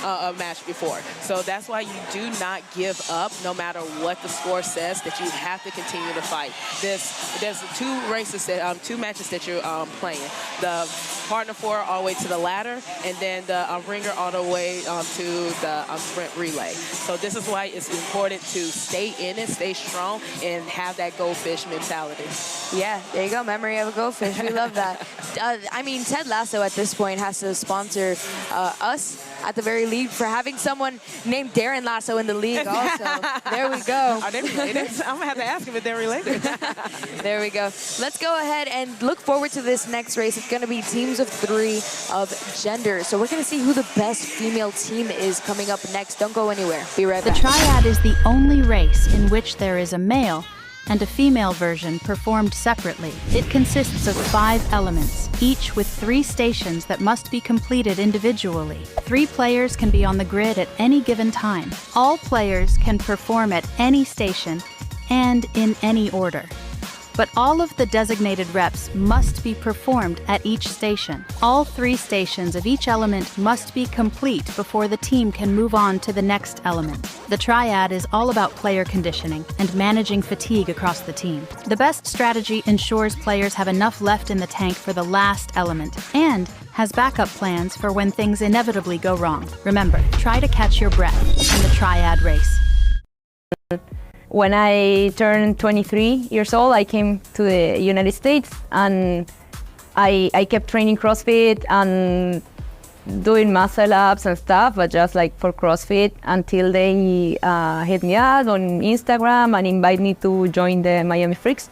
a match before. So that's why you do not give up no matter what the score says, that you have to continue to fight. There's 2 races, two matches that you're playing. The partner 4 all the way to the ladder, and then the ringer all the way to the sprint relay. So this is why it's important to stay in it, stay strong, and have that goldfish mentality. Yeah, there you go. Memory of a goldfish. We love that. I mean, Ted Lasso at this point has to sponsor us at the very least for having someone named Darren Lasso in the league also. There we go. Are they related? I'm going to have to ask them if they're related. There we go. Let's go ahead and look forward to this next race. It's going to be teams of 3 of gender. So we're going to see who the best female team is coming up next. Don't go anywhere. Be right back. The Triad is the only race in which there is a male and a female version performed separately. It consists of 5 elements, each with 3 stations that must be completed individually. 3 players can be on the grid at any given time. All players can perform at any station and in any order. But all of the designated reps must be performed at each station. All 3 stations of each element must be complete before the team can move on to the next element. The Triad is all about player conditioning and managing fatigue across the team. The best strategy ensures players have enough left in the tank for the last element and has backup plans for when things inevitably go wrong. Remember, try to catch your breath in the Triad race. When I turned 23 years old, I came to the United States, and I kept training CrossFit and doing muscle ups and stuff, but just like for CrossFit, until they hit me up on Instagram and invite me to join the Miami Freaks.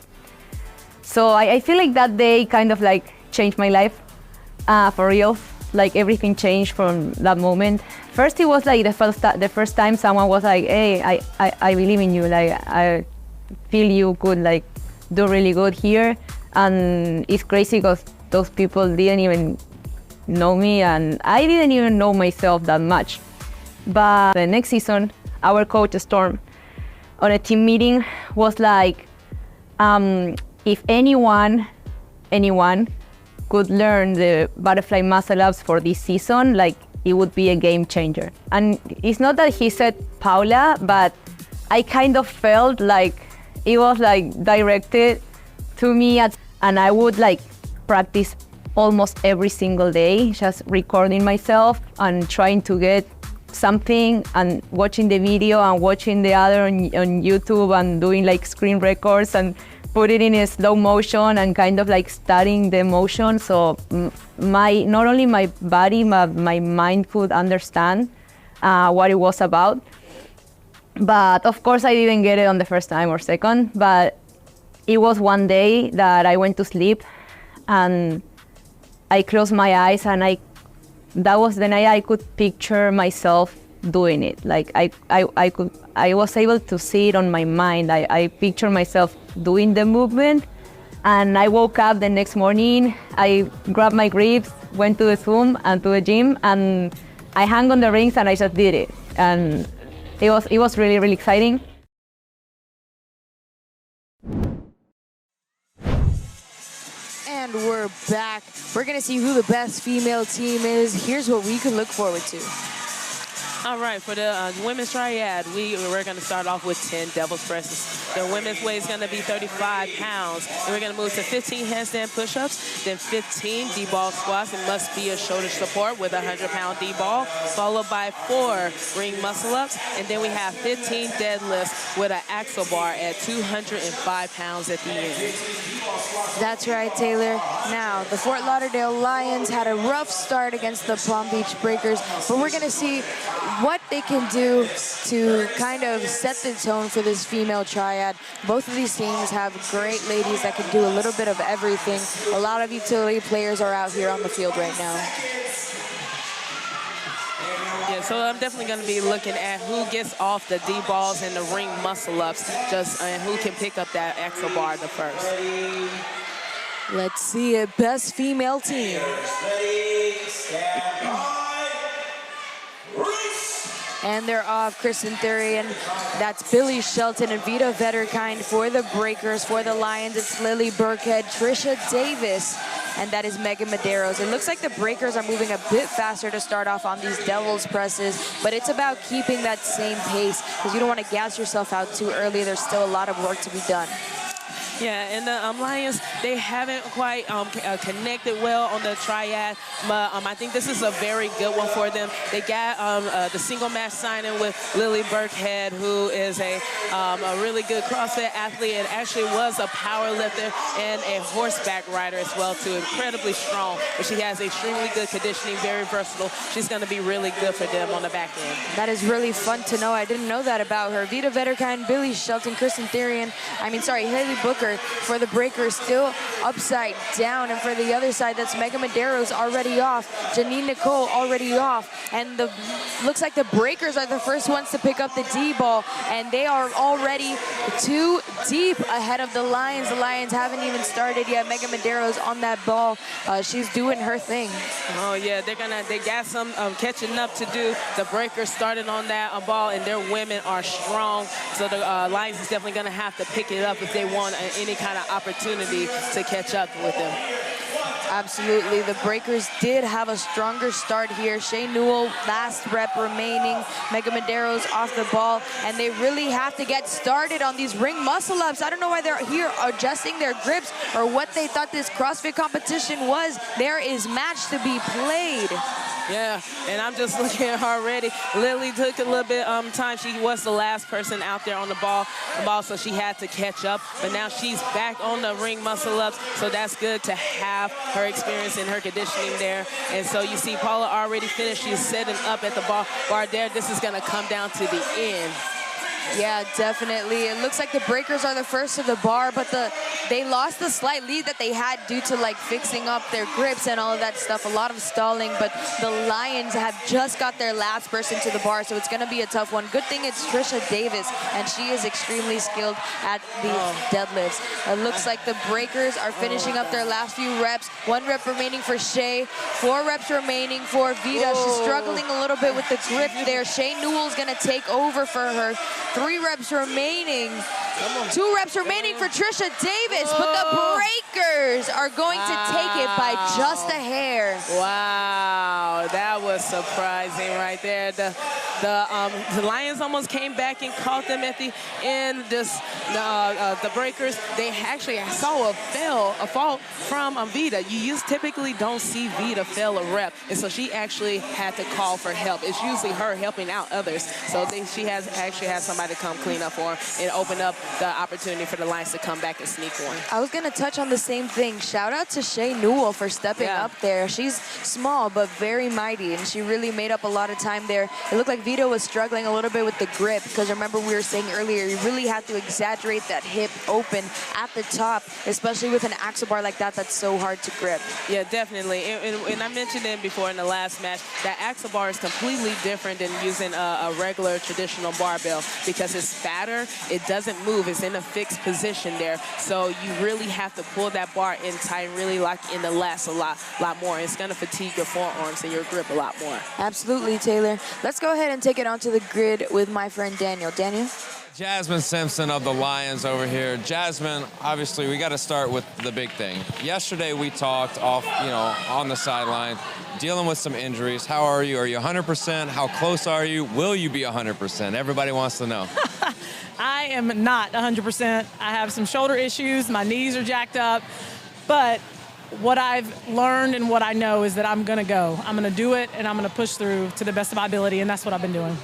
So I feel like that day kind of like changed my life for real. like everything changed from that moment. First, it was like the first time someone was like, "Hey, I believe in you. Like I feel you could like do really good here." And it's crazy because those people didn't even know me, and I didn't even know myself that much. But the next season, our coach Storm, on a team meeting, was like, if anyone could learn the butterfly muscle ups for this season, like it would be a game changer. And it's not that he said Paula, but I kind of felt like it was like directed to me, and I would like practice almost every single day, just recording myself and trying to get something and watching the video and watching the other on YouTube and doing like screen records and put it in a slow motion and kind of like studying the motion. So not only my body, but my mind could understand what it was about. But of course I didn't get it on the first time or second, but it was one day that I went to sleep and I closed my eyes, and that was the night I could picture myself doing it. Like I was able to see it on my mind. I pictured myself doing the movement, and I woke up the next morning, I grabbed my grips, went to the Zoom and to the gym, and I hung on the rings and I just did it. And it was really, really exciting. And we're back. We're going to see who the best female team is. Here's what we can look forward to. All right, for the women's triad, we're going to start off with 10 devil's presses. The women's weight is going to be 35 pounds. And we're going to move to 15 handstand push-ups, then 15 D-ball squats. It must be a shoulder support with a 100-pound D-ball, followed by 4 ring muscle-ups. And then we have 15 deadlifts with an axle bar at 205 pounds at the end. That's right, Taylor. Now, the Fort Lauderdale Lions had a rough start against the Palm Beach Breakers, but we're going to see what they can do to kind of set the tone for this female triad. Both of these teams have great ladies that can do a little bit of everything. A lot of utility players are out here on the field right now. Yeah, so I'm definitely going to be looking at who gets off the D-balls and the ring muscle-ups, and who can pick up that axle bar the first. Let's see it. Best female team. And they're off. Kristen Thurian, that's Billy Shelton and Vita Vetterkind for the Breakers. For the Lions, it's Lily Burkhead, Trisha Davis, and that is Megan Medeiros. It looks like the Breakers are moving a bit faster to start off on these devil's presses, but it's about keeping that same pace because you don't want to gas yourself out too early. There's still a lot of work to be done. Yeah, and the Lions, they haven't quite connected well on the triad, but I think this is a very good one for them. They got the single match signing with Lily Burkhead, who is a really good CrossFit athlete and actually was a power lifter and a horseback rider as well, too. Incredibly strong, but she has extremely good conditioning, very versatile. She's going to be really good for them on the back end. That is really fun to know. I didn't know that about her. Vita Vetterkind, Billy Shelton, Kristen Thurian, Haley Booker for the Breakers, still upside down. And for the other side, that's Megan Medeiros already off. Janine Nicole already off. And looks like the Breakers are the first ones to pick up the D-ball. And they are already 2 deep ahead of the Lions. The Lions haven't even started yet. Megan Medeiros on that ball. She's doing her thing. Oh, yeah, they got some catching up to do. The Breakers started on that ball, and their women are strong. So the Lions is definitely going to have to pick it up if they want any kind of opportunity to catch up with them. Absolutely. The Breakers did have a stronger start here. Shay Newell, last rep remaining. Megan Medeiros off the ball. And they really have to get started on these ring muscle-ups. I don't know why they're here adjusting their grips or what they thought this CrossFit competition was. There is match to be played. Yeah, and I'm just looking at her already. Lily took a little bit time. She was the last person out there on the ball, so she had to catch up. But now she's back on the ring muscle-ups, so that's good to have her experience and her conditioning there. And so you see Paula already finished. She's setting up at the bar there. This is going to come down to the end. Yeah, definitely. It looks like the breakers are the first to the bar, but they lost the slight lead that they had due to like fixing up their grips and all of that stuff. A lot of stalling, but the Lions have just got their last person to the bar, so it's going to be a tough one. Good thing it's Trisha Davis, and she is extremely skilled at the deadlifts. It looks like the breakers are finishing up their last few reps. 1 rep remaining for Shay, 4 reps remaining for Vida. She's struggling a little bit with the grip there. Shay Newell's going to take over for her. 3 reps remaining. 2 reps remaining for Trisha Davis, but the breakers are going to take it by just a hair. Wow, that was surprising right there. The Lions almost came back and caught them at the end. The breakers, they actually saw a fault from Vida. You typically don't see Vida fail a rep, and so she actually had to call for help. It's usually her helping out others, so she has actually had somebody come clean up for her and open up the opportunity for the Lions to come back and sneak one. I was going to touch on the same thing. Shout out to Shay Newell for stepping up there. She's small but very mighty, and she really made up a lot of time there. It looked like Vito was struggling a little bit with the grip, because remember we were saying earlier, you really have to exaggerate that hip open at the top, especially with an axle bar like that that's so hard to grip. Yeah, definitely. And I mentioned it before in the last match, that axle bar is completely different than using a regular traditional barbell, because it's fatter, it doesn't move, it's in a fixed position there. So you really have to pull that bar in tight and really lock in the lats a lot more. It's going to fatigue your forearms and your grip a lot more. Absolutely, Taylor. Let's go ahead and take it onto the grid with my friend Daniel. Daniel? Jasmine Simpson of the Lions over here. Jasmine, obviously, we got to start with the big thing. Yesterday, we talked off, on the sideline, dealing with some injuries. How are you? Are you 100%? How close are you? Will you be 100%? Everybody wants to know. I am not 100%. I have some shoulder issues. My knees are jacked up. But what I've learned and what I know is that I'm going to go. I'm going to do it, and I'm going to push through to the best of my ability, and that's what I've been doing.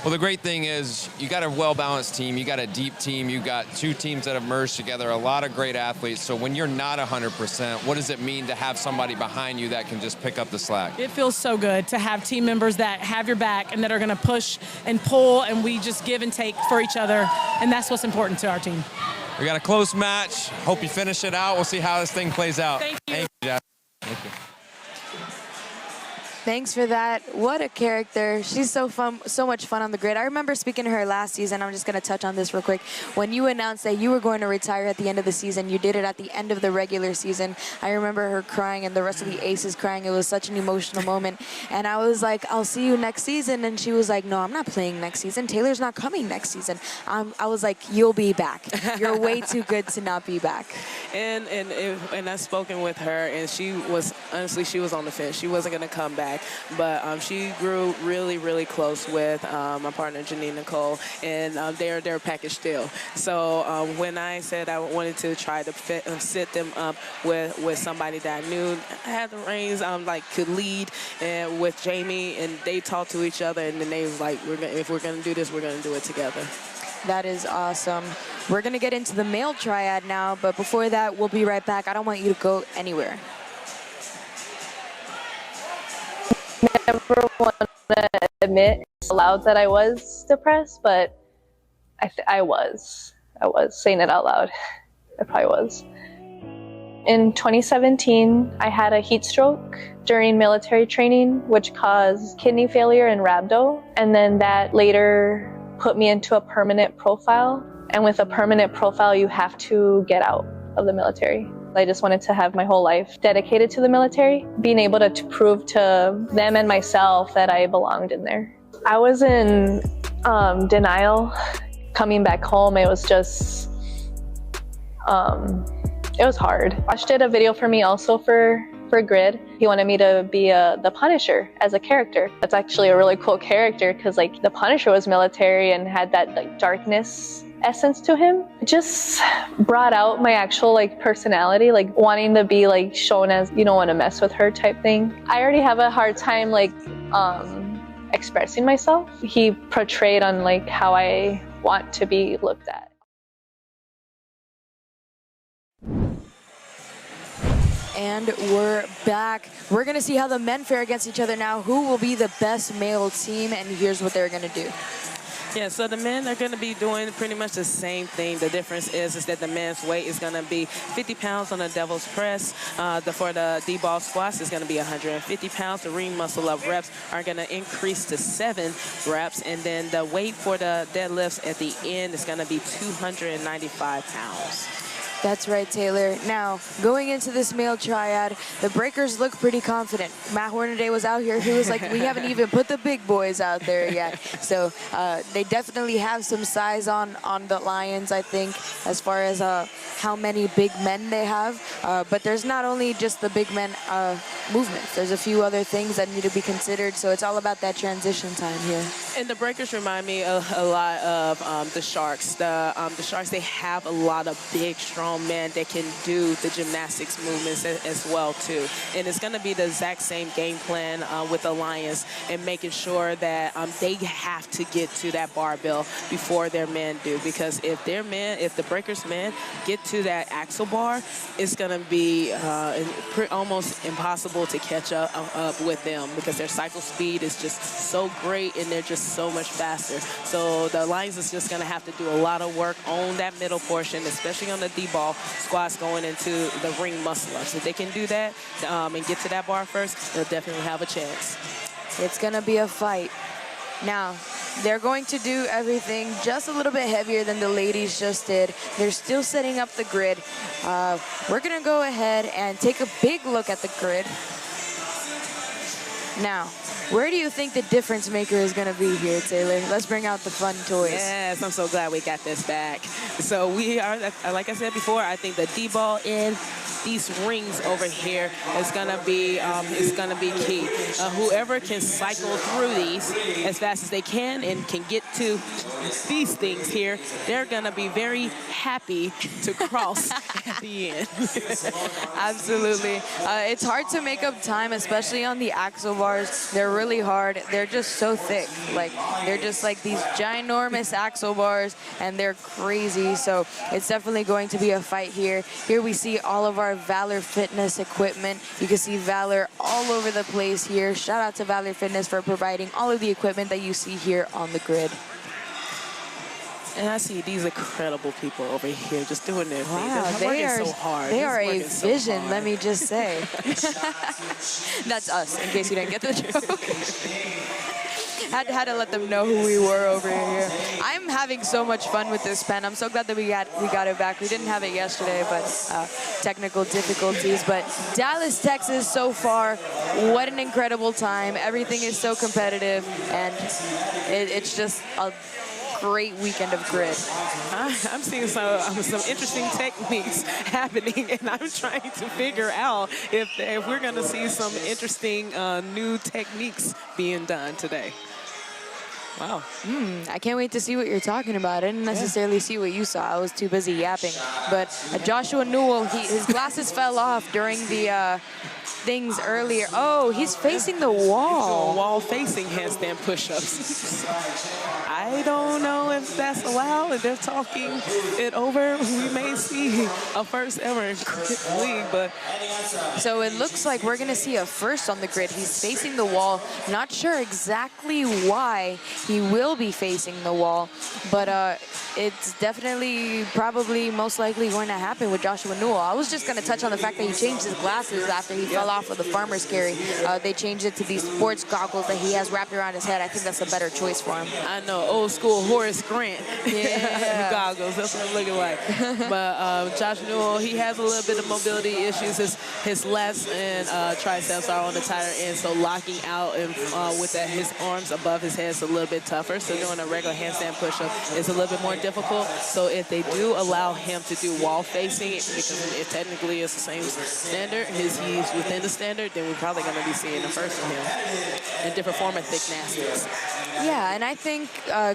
Well, the great thing is you got a well-balanced team. You got a deep team. You got 2 teams that have merged together, a lot of great athletes. So when you're not 100%, what does it mean to have somebody behind you that can just pick up the slack? It feels so good to have team members that have your back and that are going to push and pull, and we just give and take for each other, and that's what's important to our team. We got a close match. Hope you finish it out. We'll see how this thing plays out. Thank you. Thank you, Jeff. Thank you. Thanks for that. What a character. She's so much fun on the grid. I remember speaking to her last season. I'm just going to touch on this real quick. When you announced that you were going to retire at the end of the season, you did it at the end of the regular season. I remember her crying and the rest of the aces crying. It was such an emotional moment. And I was like, I'll see you next season. And she was like, no, I'm not playing next season. Taylor's not coming next season. I was like, you'll be back. You're way too good to not be back. And I've spoken with her, and she was, honestly, she was on the fence. She wasn't going to come back. But she grew really, really close with my partner, Janine Nicole, and they're a package deal. So when I said I wanted to try to sit them up with somebody that I knew had the reins, could lead, and with Jamie, and they talked to each other, and then they was like, if we're going to do this, we're going to do it together. That is awesome. We're going to get into the male triad now, but before that, we'll be right back. I don't want you to go anywhere. Never want to admit aloud that I was depressed, but I was saying it out loud. I probably was. In 2017, I had a heat stroke during military training, which caused kidney failure and rhabdo, and then that later put me into a permanent profile. And with a permanent profile, you have to get out of the military. I just wanted to have my whole life dedicated to the military, being able to prove to them and myself that I belonged in there. I was in denial. Coming back home, it was just, it was hard. Josh did a video for me also for Grid. He wanted me to be the Punisher as a character. That's actually a really cool character, because the Punisher was military and had that darkness essence to him. It just brought out my actual personality, wanting to be shown as you don't want to mess with her type thing. I already have a hard time expressing myself. He portrayed on how I want to be looked at. And we're back. We're going to see how the men fare against each other now. Who will be the best male team? And here's what they're going to do. Yeah, so the men are going to be doing pretty much the same thing. The difference is that the men's weight is going to be 50 pounds on the devil's press. For the D-ball squats, it's going to be 150 pounds. The ring muscle up reps are going to increase to 7 reps. And then the weight for the deadlifts at the end is going to be 295 pounds. That's right, Taylor. Now, going into this male triad, the breakers look pretty confident. Matt Hornaday was out here. He was like, we haven't even put the big boys out there yet. So they definitely have some size on the Lions, I think, as far as how many big men they have. But there's not only just the big men movements. There's a few other things that need to be considered. So it's all about that transition time here. And the breakers remind me a lot of the Sharks. The Sharks, they have a lot of big, strong men that can do the gymnastics movements as well too, and it's going to be the exact same game plan with the Lions, and making sure that they have to get to that barbell before their men do, because if the breakers men get to that axle bar, it's going to be almost impossible to catch up with them, because their cycle speed is just so great and they're just so much faster. So the Lions is just going to have to do a lot of work on that middle portion, especially on the D-ball squats going into the ring muscle ups. If they can do that and get to that bar first, they'll definitely have a chance. It's going to be a fight. Now, they're going to do everything just a little bit heavier than the ladies just did. They're still setting up the grid. We're going to go ahead and take a big look at the grid. Now, where do you think the difference maker is going to be here, Taylor? Let's bring out the fun toys. Yes, I'm so glad we got this back. So we are, like I said before, I think the D-ball in these rings over here is going to be key. Whoever can cycle through these as fast as they can and can get to these things here, they're going to be very happy to cross at the end. Absolutely. It's hard to make up time, especially on the axle bars. They're really hard. They're just so thick. Like, they're just like these ginormous axle bars, and they're crazy. So it's definitely going to be a fight here. Here we see all of our Valor Fitness equipment. You can see Valor all over the place here. Shout out to Valor Fitness for providing all of the equipment that you see here on the grid. And I see these incredible people over here just doing their thing. Wow, they are so hard. They are a vision, let me just say. That's us, in case you didn't get the joke. Had to let them know who we were over here. I'm having so much fun with this pen. I'm so glad that we got it back. We didn't have it yesterday, but technical difficulties. But Dallas, Texas, so far, what an incredible time. Everything is so competitive, and it's just a great weekend of grid. I'm seeing some interesting techniques happening, and I'm trying to figure out if we're going to see some interesting new techniques being done today. Wow. I can't wait to see what you're talking about. I didn't necessarily see what you saw. I was too busy yapping. But Joshua Newell, his glasses fell off during the things earlier. Oh, he's facing the wall. Wall-facing handstand push-ups. I don't know if that's allowed. If they're talking it over, we may see a first ever in the league. But so it looks like we're going to see a first on the grid. He's facing the wall. Not sure exactly why he will be facing the wall, but it's definitely probably most likely going to happen with Joshua Newell. I was just going to touch on the fact that he changed his glasses after he fell off of the farmer's carry. They changed it to these sports goggles that he has wrapped around his head. I think that's a better choice for him. I know, old school Horace Grant goggles. That's what I'm looking like. But Josh Newell, he has a little bit of mobility issues. His lats and triceps are on the tighter end, so locking out and with his arms above his head is a little bit tougher. So doing a regular handstand push-up is a little bit more difficult. So if they do allow him to do wall facing, because it technically is the same standard, he's within the standard, then we're probably going to be seeing the first of him in different form of thick nastics. Yeah, and I think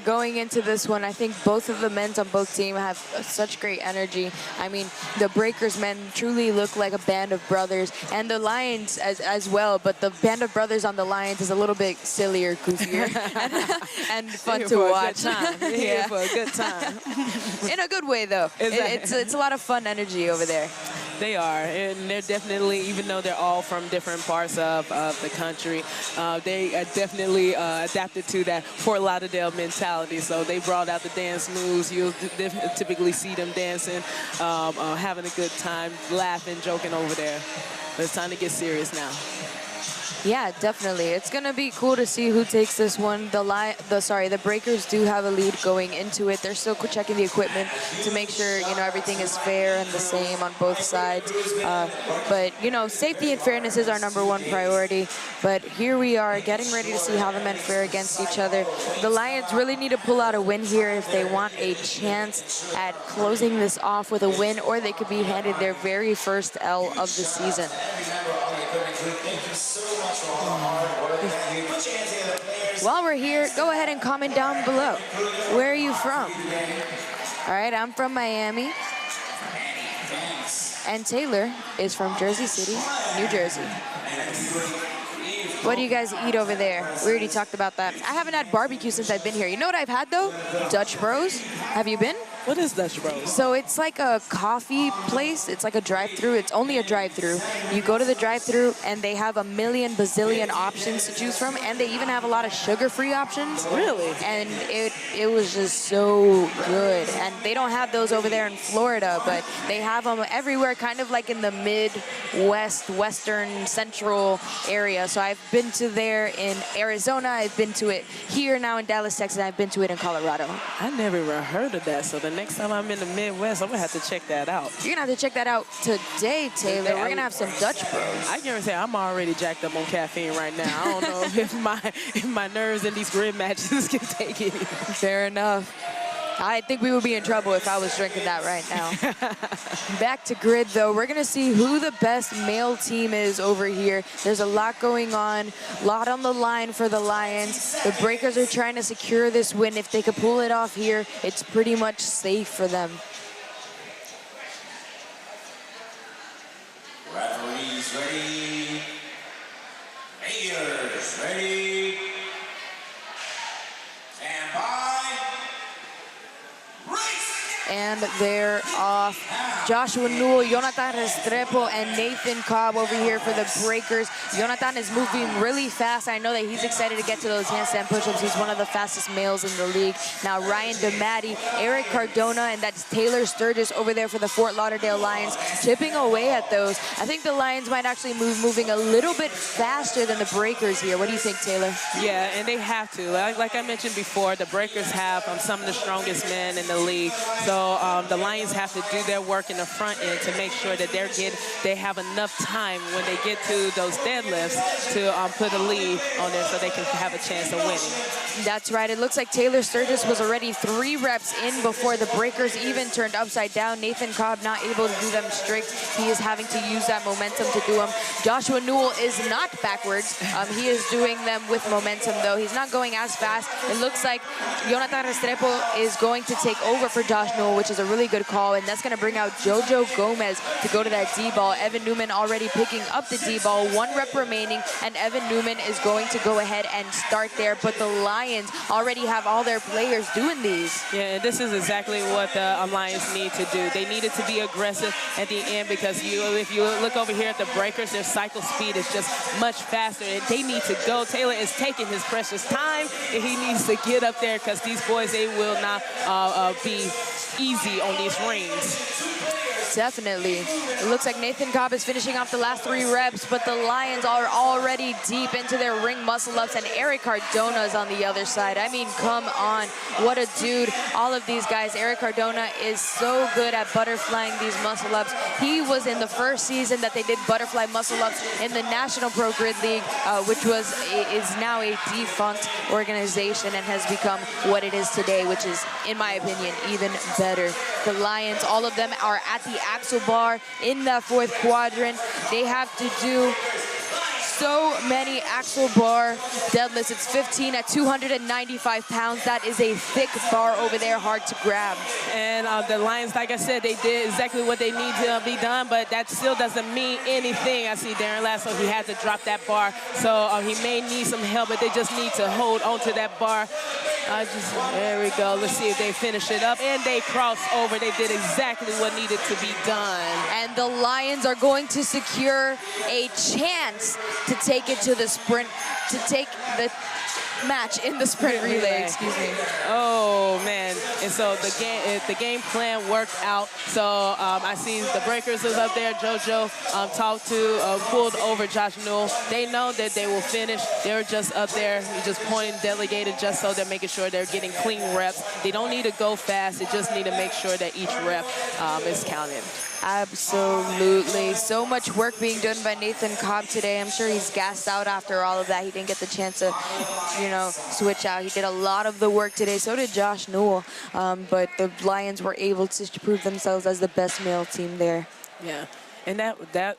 going into this one, I think both of the men on both teams have such great energy. I mean, the Breakers men truly look like a band of brothers, and the Lions as well, but the band of brothers on the Lions is a little bit sillier, goofier, and fun to watch. Yeah, for a good time. In a good way, though. Exactly. It's a lot of fun energy over there. They are, and they're definitely, even though they're all from different parts of the country, they are definitely adapted to that Fort Lauderdale mentality. So they brought out the dance moves. You'll typically see them dancing, having a good time, laughing, joking over there. But it's time to get serious now. Yeah, definitely. It's going to be cool to see who takes this one. The Breakers do have a lead going into it. They're still checking the equipment to make sure, you know, everything is fair and the same on both sides. But, you know, safety and fairness is our #1 priority. But here we are getting ready to see how the men fare against each other. The Lions really need to pull out a win here if they want a chance at closing this off with a win, or they could be handed their very first L of the season. While we're here, go ahead and comment down below. Where are you from? All right, I'm from Miami. And Taylor is from Jersey City, New Jersey. What do you guys eat over there? We already talked about that. I haven't had barbecue since I've been here. You know what I've had, though? Dutch Bros. Have you been? What is Dutch Bros? So it's like a coffee place. It's like a drive-through. It's only a drive-through. You go to the drive-through, and they have a million bazillion options to choose from, and they even have a lot of sugar-free options. Really? And it was just so good. And they don't have those over there in Florida, but they have them everywhere, kind of like in the Midwest, Western, Central area. So I've been to there in Arizona. I've been to it here now in Dallas, Texas. I've been to it in Colorado. I never even heard of that. So the next time I'm in the Midwest, I'm going to have to check that out. You're going to have to check that out today, Taylor. We're going to have some Dutch Bros. I can say I'm already jacked up on caffeine right now. I don't know if my nerves in these grid matches can take it. Fair enough. I think we would be in trouble if I was drinking that right now. Back to grid, though. We're going to see who the best male team is over here. There's a lot going on, a lot on the line for the Lions. The Breakers are trying to secure this win. If they could pull it off here, it's pretty much safe for them. Referees ready. Players ready. Stand by. And they're off. Joshua Newell, Jonathan Restrepo, and Nathan Cobb over here for the Breakers. Jonathan is moving really fast. I know that he's excited to get to those handstand push-ups. He's one of the fastest males in the league. Now Ryan DeMatti, Eric Cardona, and that's Taylor Sturgis over there for the Fort Lauderdale Lions, chipping away at those. I think the Lions might actually moving a little bit faster than the Breakers here. What do you think, Taylor? Yeah, and they have to. Like I mentioned before, the Breakers have some of the strongest men in the league. So the Lions have to do their work in the front end to make sure that they have enough time when they get to those deadlifts to put a lead on there so they can have a chance of winning. That's right. It looks like Taylor Sturgis was already 3 reps in before the Breakers even turned upside down. Nathan Cobb not able to do them strict. He is having to use that momentum to do them. Joshua Newell is not backwards. He is doing them with momentum, though. He's not going as fast. It looks like Jonathan Restrepo is going to take over for Josh Newell, which is a really good call, and that's going to bring out Jojo Gomez to go to that D-ball. Evan Newman already picking up the D-ball. 1 rep remaining, and Evan Newman is going to go ahead and start there, but the Lions already have all their players doing these. Yeah, this is exactly what the Lions need to do. They needed to be aggressive at the end because if you look over here at the Breakers, their cycle speed is just much faster, and they need to go. Taylor is taking his precious time, and he needs to get up there because these boys, they will not be easy on these rings. Definitely. It looks like Nathan Cobb is finishing off the last 3 reps, but the Lions are already deep into their ring muscle-ups, and Eric Cardona is on the other side. I mean, come on. What a dude. All of these guys. Eric Cardona is so good at butterflying these muscle-ups. He was in the first season that they did butterfly muscle-ups in the National Pro Grid League, which is now a defunct organization and has become what it is today, which is, in my opinion, even better. The Lions, all of them are at the axle bar in that 4th quadrant. They have to do so many axle bar deadlifts. It's 15 at 295 pounds. That is a thick bar over there, hard to grab. And the Lions, like I said, they did exactly what they need to be done, but that still doesn't mean anything. I see Darren Lasso, he had to drop that bar. So he may need some help, but they just need to hold onto that bar There we go. Let's see if they finish it up. And they cross over. They did exactly what needed to be done. And the Lions are going to secure a chance to take it to the sprint, to take the match in the sprint relay, excuse me. Oh, man. And so the game plan worked out. So I see the Breakers is up there. JoJo pulled over Josh Newell. They know that they will finish. They're just up there. You just pointing, delegated, just so they're making sure they're getting clean reps. They don't need to go fast. They just need to make sure that each rep is counted. Absolutely. So much work being done by Nathan Cobb today. I'm sure he's gassed out after all of that. He didn't get the chance to, switch out. He did a lot of the work today. So did Josh Newell. But the Lions were able to prove themselves as the best male team there. Yeah, and that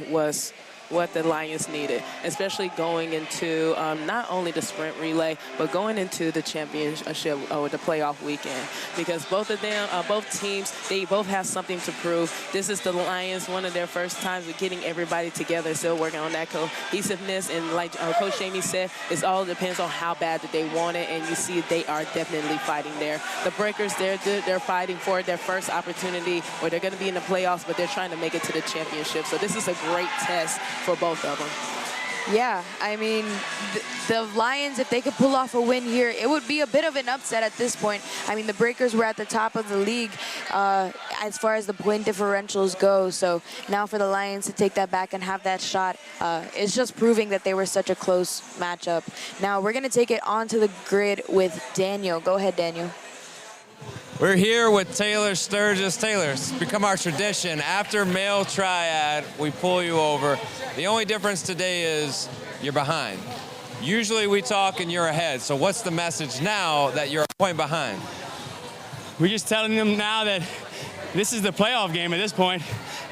was what the Lions needed, especially going into not only the sprint relay, but going into the championship or the playoff weekend. Because both of them, both teams, they both have something to prove. This is the Lions, one of their first times of getting everybody together, still working on that cohesiveness. And like Coach Jamie said, it all depends on how bad that they want it, and you see they are definitely fighting there. The Breakers, they're fighting for their first opportunity, or they're going to be in the playoffs, but they're trying to make it to the championship. So this is a great test for both of them. Yeah, I mean, the Lions, if they could pull off a win here, it would be a bit of an upset at this point. I mean, the Breakers were at the top of the league as far as the point differentials go. So now for the Lions to take that back and have that shot is just proving that they were such a close matchup. Now we're going to take it onto the grid with Daniel. Go ahead, Daniel. We're here with Taylor Sturgis. Taylor, it's become our tradition. After male triad, we pull you over. The only difference today is you're behind. Usually we talk and you're ahead. So what's the message now that you're a point behind? We're just telling them now that this is the playoff game at this point.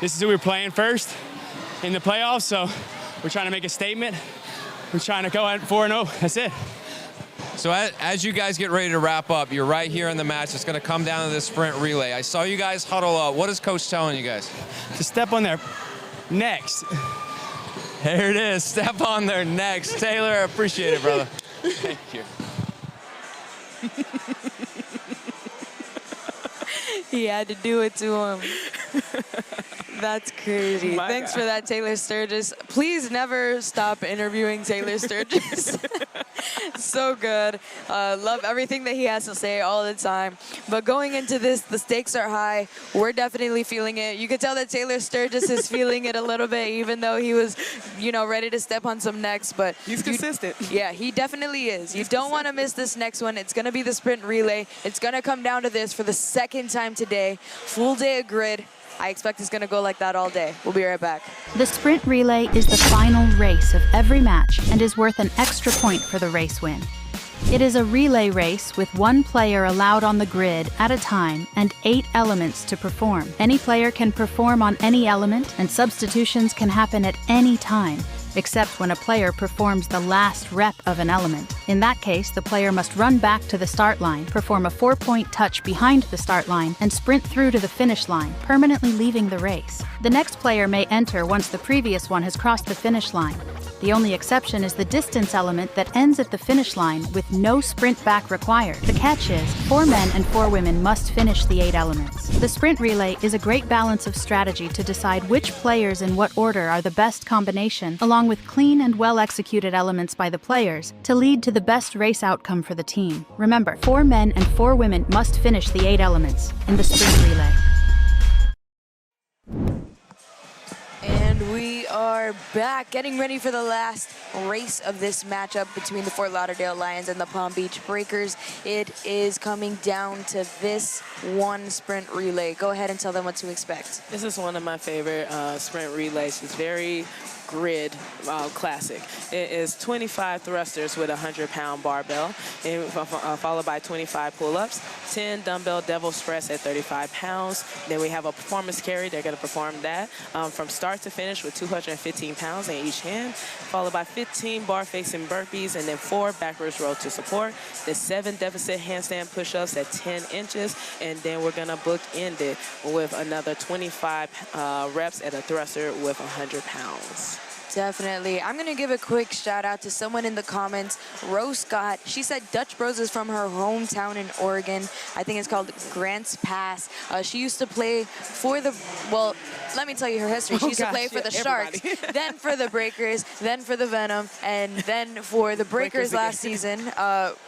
This is who we're playing first in the playoffs. So we're trying to make a statement. We're trying to go at 4-0. That's it. So as you guys get ready to wrap up, you're right here in the match. It's going to come down to this sprint relay. I saw you guys huddle up. What is Coach telling you guys? To step on their necks. There it is. Step on their necks. Taylor, I appreciate it, brother. Thank you. He had to do it to him. That's crazy. Thanks for that, Taylor Sturgis. Please never stop interviewing Taylor Sturgis. So good. Love everything that he has to say all the time. But going into this, the stakes are high. We're definitely feeling it. You could tell that Taylor Sturgis is feeling it a little bit, even though he was, ready to step on some necks. But he's consistent. Yeah, he definitely is. You don't want to miss this next one. It's going to be the sprint relay. It's going to come down to this for the second time today. Full day of grid. I expect it's going to go like that all day. We'll be right back. The sprint relay is the final race of every match and is worth an extra point for the race win. It is a relay race with one player allowed on the grid at a time and 8 elements to perform. Any player can perform on any element, and substitutions can happen at any time, except when a player performs the last rep of an element. In that case, the player must run back to the start line, perform a 4-point touch behind the start line, and sprint through to the finish line, permanently leaving the race. The next player may enter once the previous one has crossed the finish line. The only exception is the distance element that ends at the finish line with no sprint back required. The catch is, 4 men and 4 women must finish the 8 elements. The sprint relay is a great balance of strategy to decide which players in what order are the best combination, along with clean and well-executed elements by the players, to lead to the best race outcome for the team. Remember, 4 men and 4 women must finish the 8 elements in the sprint relay. And we are back, getting ready for the last race of this matchup between the Fort Lauderdale Lions and the Palm Beach Breakers. It is coming down to this one sprint relay. Go ahead and tell them what to expect. This is one of my favorite sprint relays. It's very grid classic. It is 25 thrusters with a 100-pound barbell, and followed by 25 pull-ups, 10 dumbbell devil's press at 35 pounds. Then we have a performance carry. They're going to perform that from start to finish with 215 pounds in each hand, followed by 15 bar-facing burpees, and then 4 backwards row to support. The 7 deficit handstand push-ups at 10 inches, and then we're going to bookend it with another 25 reps at a thruster with 100 pounds. Definitely. I'm going to give a quick shout out to someone in the comments, Rose Scott. She said Dutch Bros is from her hometown in Oregon. I think it's called Grants Pass. She used to play for the, well, let me tell you her history. She used to play for the Sharks, then for the Breakers, then for the Venom, and then for the Breakers last season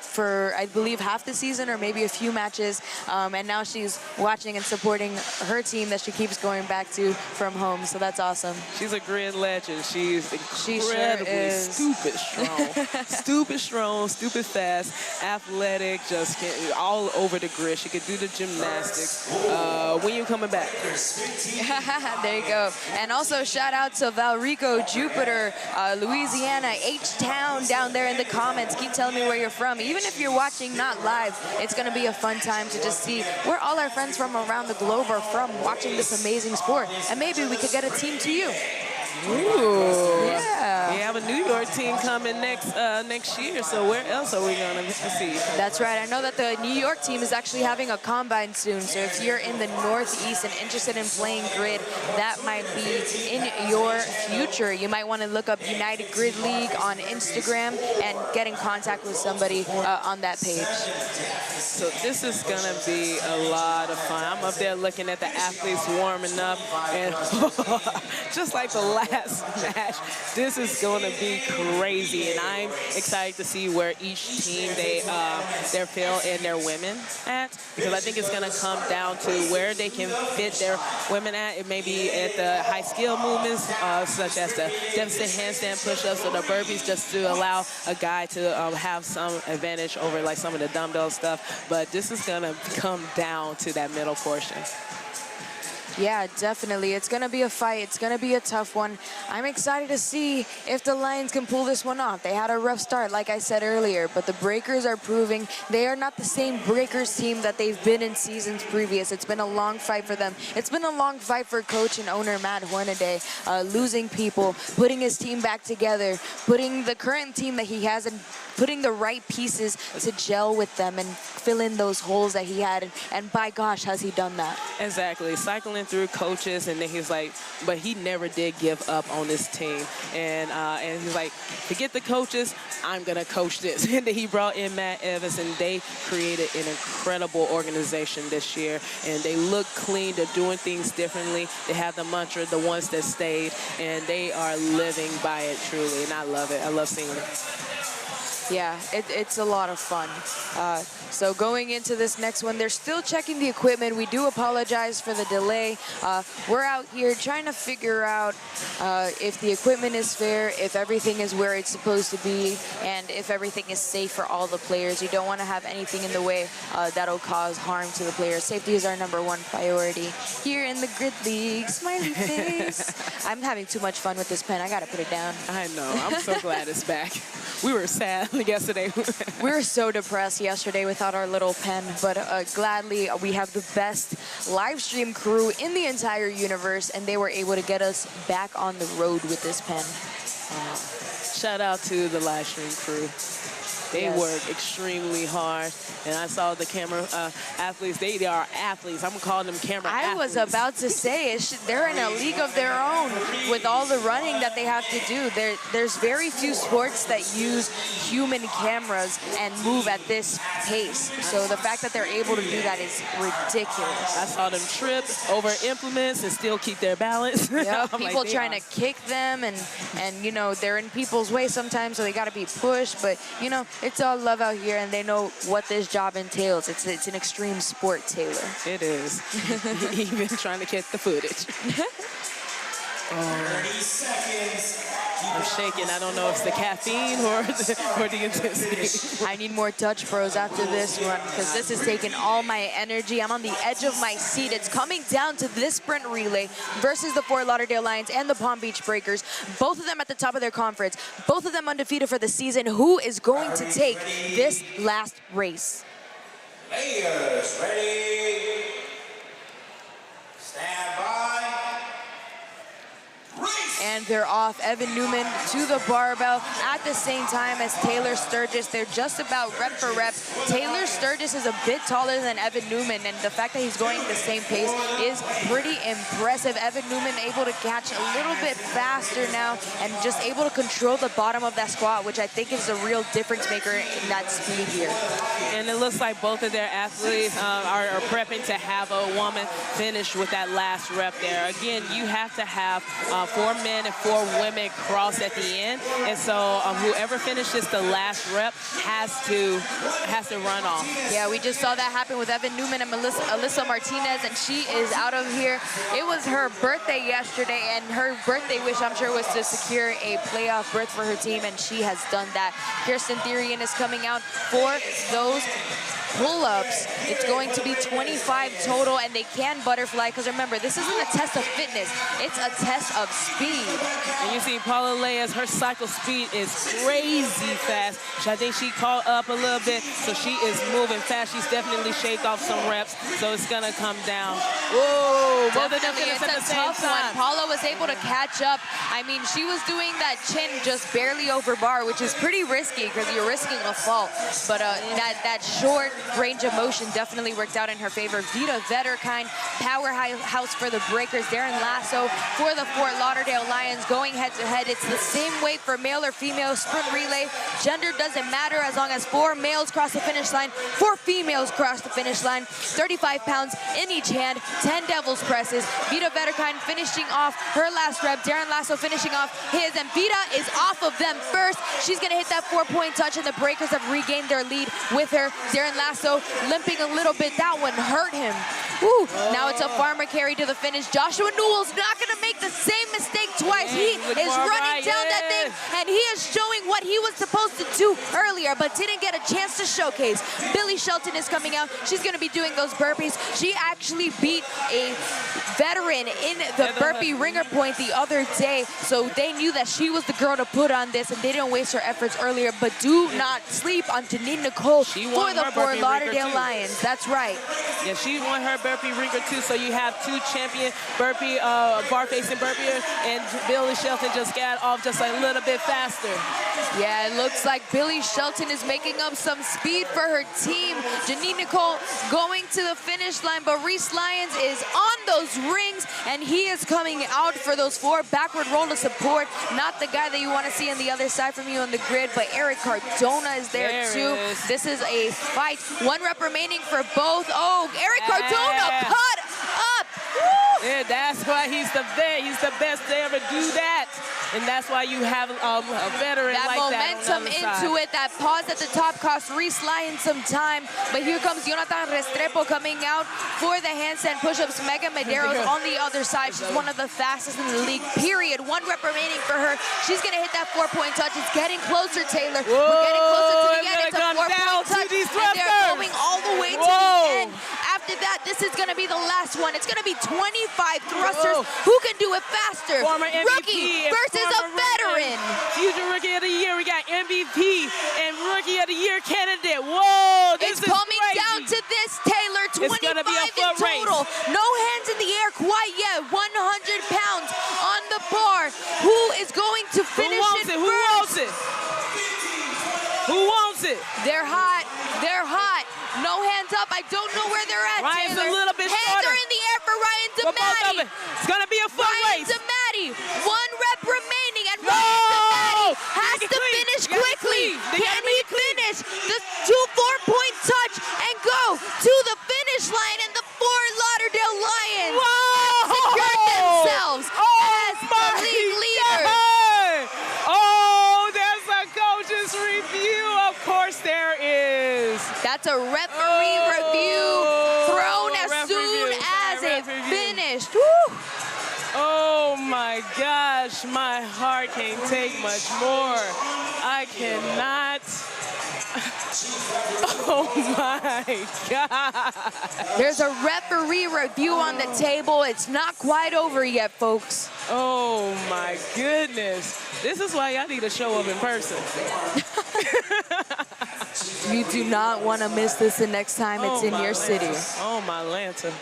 for, I believe, half the season or maybe a few matches. And now she's watching and supporting her team that she keeps going back to from home. So that's awesome. She's a grid legend. She's incredibly stupid strong. Stupid strong, stupid fast, athletic, just all over the grid. She could do the gymnastics. When you coming back? There you go. And also shout out to Valrico, Jupiter, Louisiana, H-Town down there in the comments. Keep telling me where you're from. Even if you're watching not live, it's going to be a fun time to just see where all our friends from around the globe are from watching this amazing sport. And maybe we could get a team to you. Ooh. Yeah. We have a New York team coming next year, so where else are we going to see? That's right. I know that the New York team is actually having a combine soon, so if you're in the Northeast and interested in playing grid, that might be in your future. You might want to look up United Grid League on Instagram and get in contact with somebody on that page. So this is going to be a lot of fun. I'm up there looking at the athletes warming up, and just like the last match, this is going to be crazy, and I'm excited to see where each team their field and their women at, because I think it's going to come down to where they can fit their women at. It may be at the high skill movements, such as the deficit handstand push-ups or the burpees, just to allow a guy to have some advantage over like some of the dumbbell stuff. But this is going to come down to that middle portion. Yeah, definitely. It's going to be a fight. It's going to be a tough one. I'm excited to see if the Lions can pull this one off. They had a rough start, like I said earlier, but the Breakers are proving they are not the same Breakers team that they've been in seasons previous. It's been a long fight for them. It's been a long fight for coach and owner Matt Hornaday, losing people, putting his team back together, putting the current team that he has and putting the right pieces to gel with them and fill in those holes that he had. And by gosh, has he done that. Exactly. Cycling through coaches, and then he's like, but he never did give up on this team. And he's like, forget the coaches, I'm going to coach this. And then he brought in Matt Evans, and they created an incredible organization this year. And they look clean. They're doing things differently. They have the mantra, the ones that stayed, and they are living by it truly. And I love it. I love seeing it. Yeah, it's a lot of fun. So going into this next one, they're still checking the equipment. We do apologize for the delay. We're out here trying to figure out if the equipment is fair, if everything is where it's supposed to be, and if everything is safe for all the players. You don't want to have anything in the way that'll cause harm to the players. Safety is our #1 priority here in the Grid League. Smiley face. I'm having too much fun with this pen. I got to put it down. I know. I'm so glad it's back. We were sad yesterday. We were so depressed yesterday without our little pen, but gladly we have the best live stream crew in the entire universe, and they were able to get us back on the road with this pen. Shout out to the live stream crew. They work extremely hard, and I saw the camera athletes. They are athletes. I'm calling them camera athletes. I was about to say, they're in a league of their own with all the running that they have to do. There's very few sports that use human cameras and move at this pace. So the fact that they're able to do that is ridiculous. I saw them trip over implements and still keep their balance. Yep, people trying to kick them, and you know, they're in people's way sometimes, so they got to be pushed. But you know, it's all love out here, and they know what this job entails. It's an extreme sport, Taylor. It is. Even trying to get the footage. 30 seconds. I'm shaking. I don't know if it's the caffeine or the intensity. I need more Dutch Bros after this one, because this is taking all my energy. I'm on the edge of my seat. It's coming down to this sprint relay versus the Fort Lauderdale Lions and the Palm Beach Breakers. Both of them at the top of their conference. Both of them undefeated for the season. Who is going to take this last race? Players ready. Stand by. And and they're off. Evan Newman to the barbell at the same time as Taylor Sturgis. They're just about rep for rep. Taylor Sturgis is a bit taller than Evan Newman, and the fact that he's going the same pace is pretty impressive. Evan Newman able to catch a little bit faster now and just able to control the bottom of that squat, which I think is a real difference maker in that speed here. And it looks like both of their athletes are prepping to have a woman finish with that last rep there. Again, you have to have 4 men and 4 women cross at the end, and so whoever finishes the last rep has to run off. Yeah, we just saw that happen with Evan Newman and Alyssa Martinez, and she is out of here. It was her birthday yesterday, and her birthday wish, I'm sure, was to secure a playoff berth for her team, and she has done that. Kirsten Therian is coming out for those pull-ups. It's going to be 25 total, and they can butterfly, because remember, this isn't a test of fitness, it's a test of speed. And you see Paula Lea's, her cycle speed is crazy fast. I think she caught up a little bit, so she is moving fast. She's definitely shaved off some reps, so it's gonna come down. Whoa, definitely, it's a tough one. Paula was able to catch up. I mean, she was doing that chin just barely over bar, which is pretty risky because you're risking a fall. But that short range of motion definitely worked out in her favor. Vita Vetterkind, powerhouse for the breakers. Darren Lasso for the Fort Lauderdale Lions going head-to-head. It's the same weight for male or female sprint relay. Gender doesn't matter as long as 4 males cross the finish line, 4 females cross the finish line. 35 pounds in each hand, 10 devil's presses. Vita Vetterkind finishing off her last rep. Darren Lasso finishing off his, and Vita is off of them first. She's gonna hit that 4-point touch, and the breakers have regained their lead with her. Darren Lasso limping a little bit. That one hurt him. Woo. Now it's a farmer carry to the finish. Joshua Newell's not gonna make the same mistake twice. He is running down that thing, and he is showing what he was supposed to do earlier, but didn't get a chance to showcase. Billy Shelton is coming out. She's gonna be doing those burpees. She actually beat a veteran in the burpee ringer point the other day, so they knew that she was the girl to put on this, and they didn't waste her efforts earlier. But do not sleep on Janine Nicole for the Fort Lauderdale Lions. That's right. Yeah, she won her burpee ringer too, so you have 2 champion burpee, bar-facing burpeer, and Billy Shelton just got off just a little bit faster. Yeah, it looks like Billy Shelton is making up some speed for her team. Janine Nicole going to the finish line, but Reese Lyons is on those rings, and he is coming out for those 4 backward roll of support. Not the guy that you want to see on the other side from you on the grid, but Eric Cardona is there too. This is a fight. 1 rep remaining for both. Oh, Eric Cardona cut up. Woo! Yeah, that's why he's the best. He's the best to ever do that. And that's why you have a veteran that like momentum that into it. That pause at the top cost Reese Lyons some time. But here comes Jonathan Restrepo coming out for the handstand push-ups. Megan Medeiros on the other side. She's one of the fastest in the league, period. 1 rep remaining for her. She's going to hit that 4-point touch. It's getting closer, Taylor. Whoa, we're getting closer to the end. It's a 4-point touch. And they're going all the way to the end. After that, this is going to be the last one. It's going to be 25 thrusters. Who can do it faster? Former Rookie versus a veteran. Future Rookie of the Year. We got MVP and Rookie of the Year candidate. Whoa, this is coming down to this, Taylor. 25 in total. No hands in the air quite yet. 100 pounds on the bar. Who is going to finish it first? Who wants it? Who wants it? They're hot. They're hot. No hands up. I don't know where they're at, Ryan's Taylor. a little bit Hands shorter. are in the air for Ryan Damati. It's going to be a foot race. Ryan Damati. 1 rep remaining, and Ryan Damati has to finish quickly. Can he finish the 2 4-point touch and go to the finish line? And the Fort Lauderdale Lions have secured themselves as the league leaders. Oh, there's a coach's review. Of course there is. That's a referee review thrown as soon as it finished. Woo! Oh my gosh, my heart can't take much more. I cannot. Oh my God. There's a referee review on the table. It's not quite over yet, folks. Oh my goodness. This is why y'all need to show up in person. You do not want to miss this the next time it's in your city. Oh my Lanta.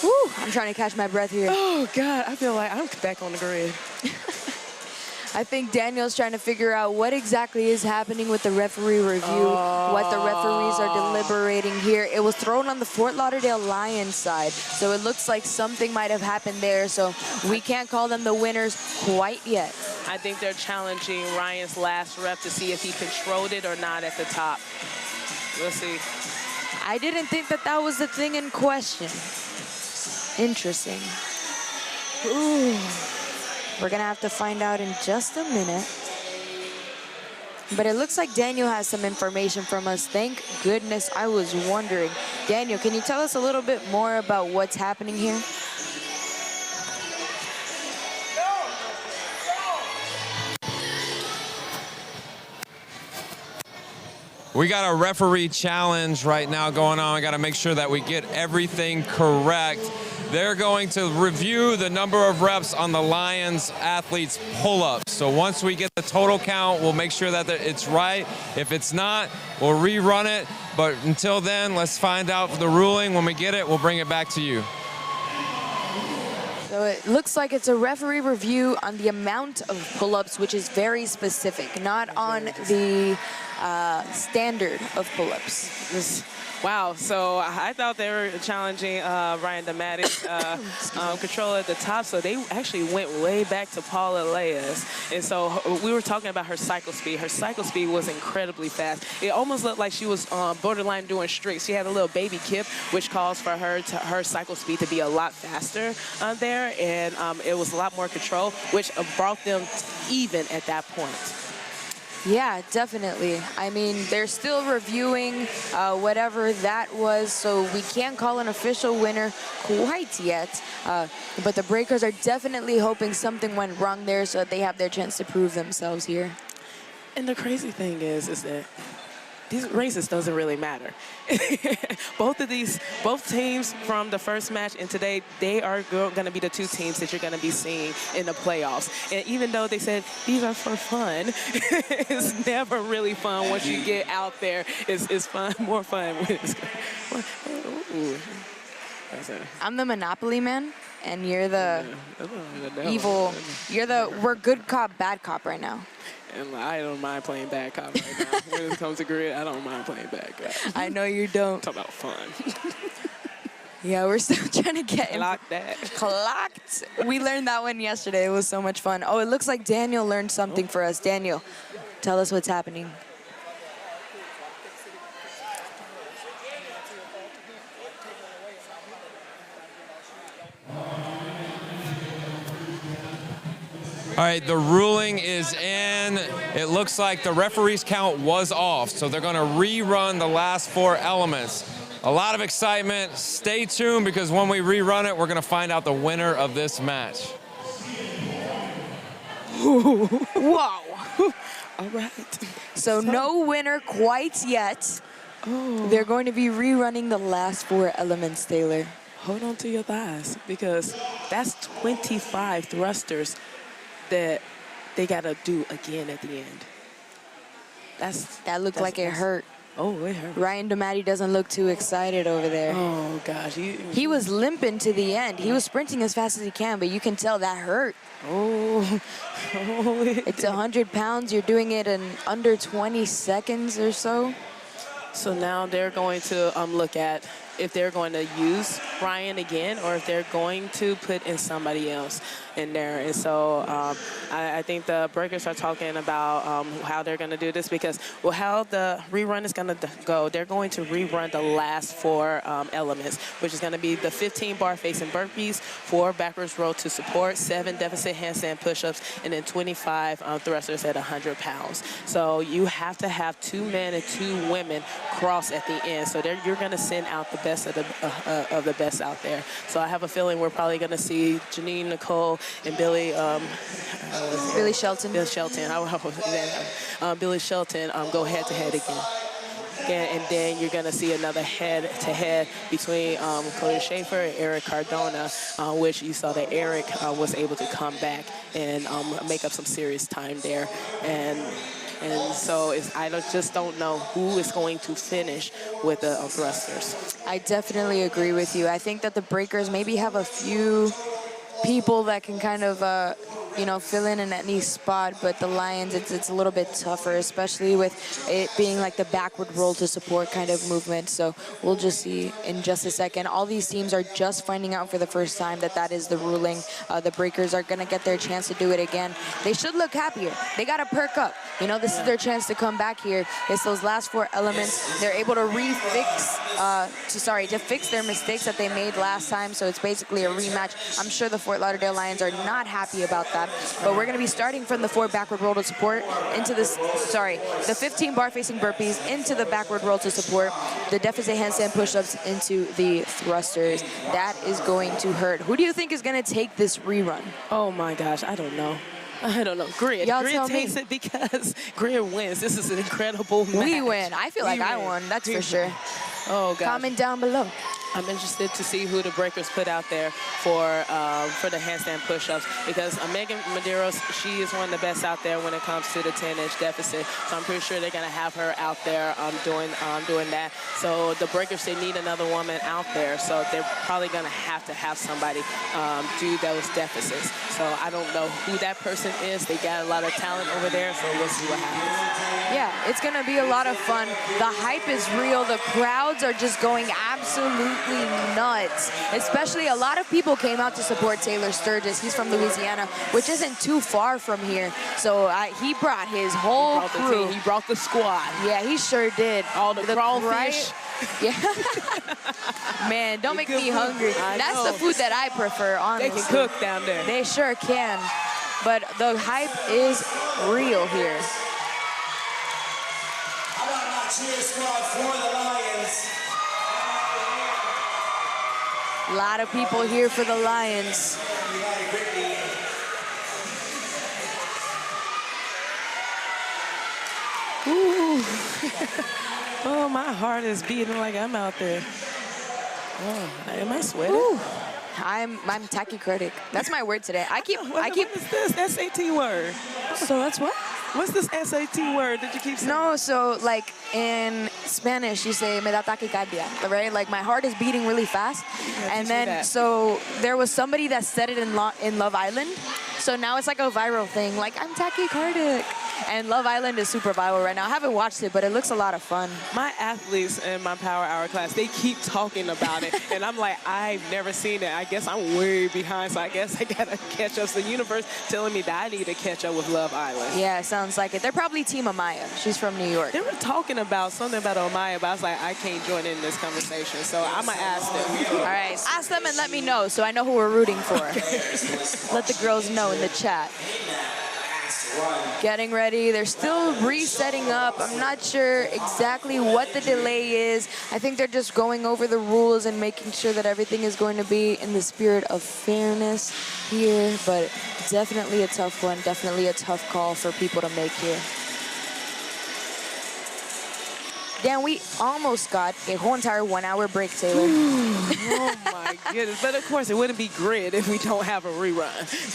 Woo, I'm trying to catch my breath here. Oh, God, I feel like I'm back on the grid. I think Daniel's trying to figure out what exactly is happening with the referee review, what the referees are deliberating here. It was thrown on the Fort Lauderdale Lions side, so it looks like something might have happened there, so we can't call them the winners quite yet. I think they're challenging Ryan's last rep to see if he controlled it or not at the top. We'll see. I didn't think that that was the thing in question. Interesting. Ooh. We're gonna have to find out in just a minute. But it looks like Daniel has some information from us. Thank goodness, I was wondering. Daniel, can you tell us a little bit more about what's happening here? We got a referee challenge right now going on. We got to make sure that we get everything correct. They're going to review the number of reps on the Lions athletes' pull-ups. So once we get the total count, we'll make sure that it's right. If it's not, we'll rerun it. But until then, let's find out the ruling. When we get it, we'll bring it back to you. So it looks like it's a referee review on the amount of pull-ups, which is very specific, not on the standard of pull-ups. Wow, so I thought they were challenging Ryan Damati's control at the top, so they actually went way back to Paula Lea's. And so we were talking about her cycle speed. Her cycle speed was incredibly fast. It almost looked like she was borderline doing streaks. She had a little baby kip, which caused for her cycle speed to be a lot faster there, and it was a lot more control, which brought them even at that point. Yeah, definitely. I mean, they're still reviewing whatever that was, so we can't call an official winner quite yet. But the Breakers are definitely hoping something went wrong there so that they have their chance to prove themselves here. And the crazy thing is that these races doesn't really matter. Both teams from the first match and today, they are going to be the two teams that you're going to be seeing in the playoffs. And even though they said these are for fun, it's never really fun once you get out there. It's fun, more fun. I'm the Monopoly man, and you're the evil. You're the we're good cop, bad cop right now. And I don't mind playing bad cop right now. When it comes to grid, I don't mind playing bad cop. I know you don't. Talk about fun. Yeah, we're still trying to get Clock that. Clocked. We learned that one yesterday. It was so much fun. Oh, it looks like Daniel learned something for us. Daniel, tell us what's happening. All right, the ruling is in. It looks like the referee's count was off, so they're going to rerun the last 4 elements. A lot of excitement. Stay tuned, because when we rerun it, we're going to find out the winner of this match. Wow. All right. So no winner quite yet. Oh. They're going to be rerunning the last 4 elements, Taylor. Hold on to your thighs, because that's 25 thrusters that they got to do again at the end. That looked like it hurt. Oh, it hurt. Ryan Damati doesn't look too excited over there. Oh, gosh. He was limping to the end. He was sprinting as fast as he can, but you can tell that hurt. Oh. It's 100 pounds. You're doing it in under 20 seconds or so. So now they're going to look at if they're going to use Ryan again or if they're going to put in somebody else in there. And so I think the Breakers are talking about how they're going to do this, because, well, how the rerun is going to go, they're going to rerun the last 4 elements, which is going to be the 15 bar facing burpees, 4 backwards row to support, 7 deficit handstand push-ups, and then 25 thrusters at 100 pounds. So you have to have 2 men and 2 women cross at the end. So you're going to send out the best of the best out there. So I have a feeling we're probably going to see Janine, Nicole, and Billy Shelton. Billy Shelton. Billy Shelton go head-to-head again. And then you're going to see another head-to-head between Cody Schaefer and Eric Cardona, which you saw that Eric was able to come back and make up some serious time there. And And so just don't know who is going to finish with the thrusters. I definitely agree with you. I think that the breakers maybe have a few people that can kind of, fill in any spot, but the Lions, it's a little bit tougher, especially with it being like the backward roll to support kind of movement. So we'll just see in just a second. All these teams are just finding out for the first time that is the ruling. The breakers are going to get their chance to do it again. They should look happier. They got to perk up. This is their chance to come back here. It's those last 4 elements. They're able to to fix their mistakes that they made last time. So it's basically a rematch. I'm sure the Fort Lauderdale Lions are not happy about that. But we're going to be starting from the 4 backward roll to support into the 15 bar facing burpees into the backward roll to support, the deficit handstand push-ups into the thrusters. That is going to hurt. Who do you think is going to take this rerun? Oh my gosh, I don't know. Grid. Grid takes it because Grid wins. This is an incredible match. We win. I feel like I won, that's for sure. Oh, God. Comment down below. I'm interested to see who the breakers put out there for the handstand push-ups, because Megan Medeiros, she is one of the best out there when it comes to the 10-inch deficit. So I'm pretty sure they're going to have her out there doing that. So the breakers, they need another woman out there. So they're probably going to have somebody do those deficits. So I don't know who that person is. They got a lot of talent over there, so we'll see what happens. Yeah, it's going to be a lot of fun. The hype is real. The crowds are just going absolutely nuts. Especially a lot of people came out to support Taylor Sturgis. He's from Louisiana, which isn't too far from here. So he brought his whole crew. He brought the squad. Yeah, he sure did. All the crawfish. Yeah. Man, don't make me hungry. That's the food that I prefer, honestly. They can cook down there. They sure can. But the hype is real here. How about my cheer squad for the Lions? A lot of people here for the Lions. Ooh. Oh, my heart is beating like I'm out there. Oh, am I sweating? Ooh. I'm tachycardic. That's my word today. I keep. What is this SAT word? So that's what? What's this SAT word that you keep saying? No, so like in Spanish, you say me da taquicardia, right? Like my heart is beating really fast. And then so there was somebody that said it in Love Island. So now it's like a viral thing. Like I'm tachycardic. And Love Island is super viral right now. I haven't watched it, but it looks a lot of fun. My athletes in my Power Hour class, they keep talking about it. And I'm like, I've never seen it. I guess I'm way behind, so I guess I got to catch up. So the universe telling me that I need to catch up with Love Island. Yeah, sounds like it. They're probably Team Amaya. She's from New York. They were talking about something about Amaya, but I was like, I can't join in this conversation. So I'm going to ask them. All right, ask them and let me know so I know who we're rooting for. Let the girls know in the chat. Getting ready. They're still resetting up. I'm not sure exactly what the delay is. I think they're just going over the rules and making sure that everything is going to be in the spirit of fairness here, but definitely a tough one. Definitely a tough call for people to make here. Dan, we almost got a whole entire 1 hour break, Taylor. Oh my goodness. But of course, it wouldn't be Grid if we don't have a rerun.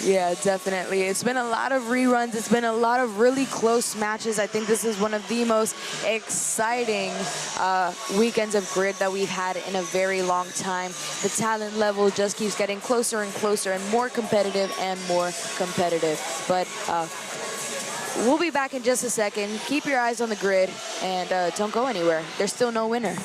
Yeah, definitely. It's been a lot of reruns. It's been a lot of really close matches. I think this is one of the most exciting weekends of Grid that we've had in a very long time. The talent level just keeps getting closer and closer and more competitive and more competitive. But we'll be back in just a second. Keep your eyes on the Grid and don't go anywhere. There's still no winner.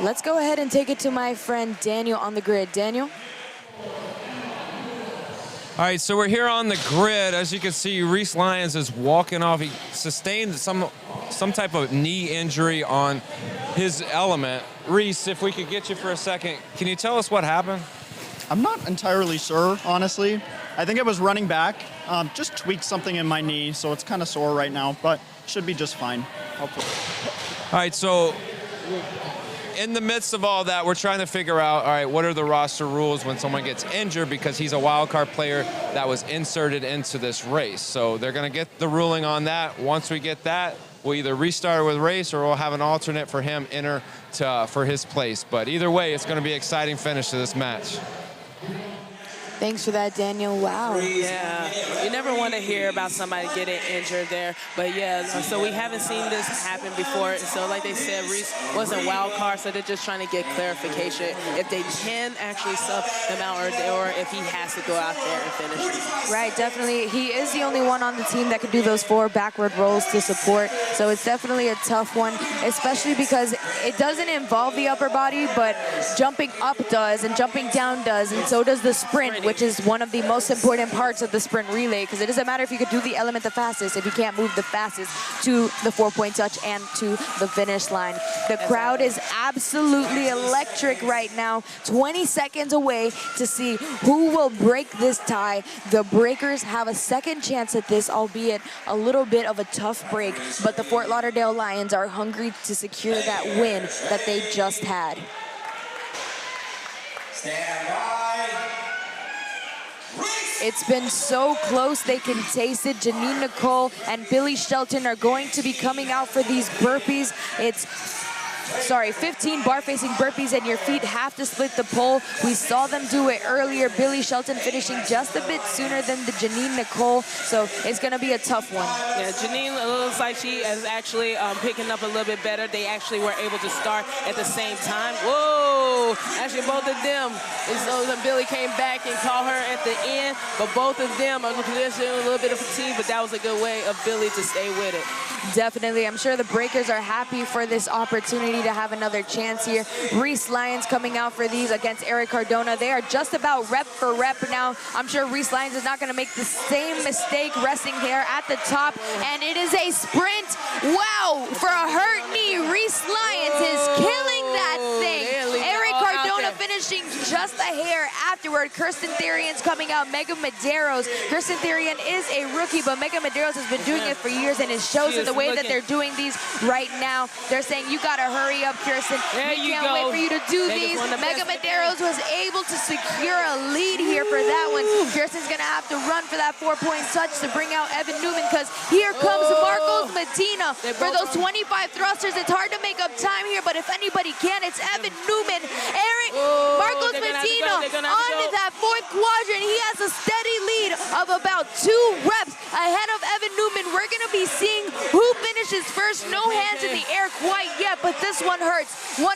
Let's go ahead and take it to my friend Daniel on the grid. Daniel? All right, so we're here on the grid. As you can see, Reese Lyons is walking off. He sustained some type of knee injury on his element. Reese, if we could get you for a second, can you tell us what happened? I'm not entirely sure, honestly. I think it was running back. Just tweaked something in my knee, so it's kind of sore right now, but should be just fine, hopefully. All right, so in the midst of all that, we're trying to figure out, all right, what are the roster rules when someone gets injured, because he's a wild card player that was inserted into this race. So they're going to get the ruling on that. Once we get that, we'll either restart with race or we'll have an alternate for him enter for his place. But either way, it's going to be an exciting finish to this match. Thanks for that, Daniel. Wow. Yeah, you never want to hear about somebody getting injured there. But yeah, so we haven't seen this happen before. So like they said, Reese wasn't wild card, so they're just trying to get clarification if they can actually sub him out or if he has to go out there and finish. Right, definitely. He is the only one on the team that can do those 4 backward rolls to support. So it's definitely a tough one, especially because it doesn't involve the upper body, but jumping up does and jumping down does, and so does the sprint, which is one of the most important parts of the sprint relay, because it doesn't matter if you could do the element the fastest if you can't move the fastest to the 4-point touch and to the finish line. The crowd is absolutely electric right now. 20 seconds away to see who will break this tie. The breakers have a second chance at this, albeit a little bit of a tough break, but the Fort Lauderdale Lions are hungry to secure that win that they just had. Stand by. It's been so close, they can taste it. Janine Nicole and Billy Shelton are going to be coming out for these burpees. It's 15 bar-facing burpees, and your feet have to split the pole. We saw them do it earlier. Billy Shelton finishing just a bit sooner than the Janine Nicole, so it's going to be a tough one. Yeah, Janine looks like she is actually picking up a little bit better. They actually were able to start at the same time. Whoa! Actually, both of them. So Billy came back and caught her at the end, but both of them are positioning a little bit of fatigue, but that was a good way of Billy to stay with it. Definitely. I'm sure the breakers are happy for this opportunity to have another chance here. Reese Lyons coming out for these against Eric Cardona. They are just about rep for rep now. I'm sure Reese Lyons is not going to make the same mistake resting here at the top, and it is a sprint. Wow, for a hurt knee, Reese Lyons is killing that thing. Eric Cardona finishing just a hair afterward. Kirsten Therian's coming out. Megan Medeiros. Kirsten Therian is a rookie, but Megan Medeiros has been doing it for years, and it shows in the way that they're doing these right now. They're saying, you got to hurry up, Kirsten. We can't wait for you to do these. Megan Medeiros was able to secure a lead here for that one. Kirsten's going to have to run for that 4-point touch to bring out Evan Newman, because here comes Marcos Medina for those 25 thrusters. It's hard to make up time here, but if anybody can, it's Evan Newman. Marcos Medina on that 4th quadrant. He has a steady lead of about 2 reps ahead of Evan Newman. We're going to be seeing who finishes first. No hands in the air quite yet, but this one hurts. 100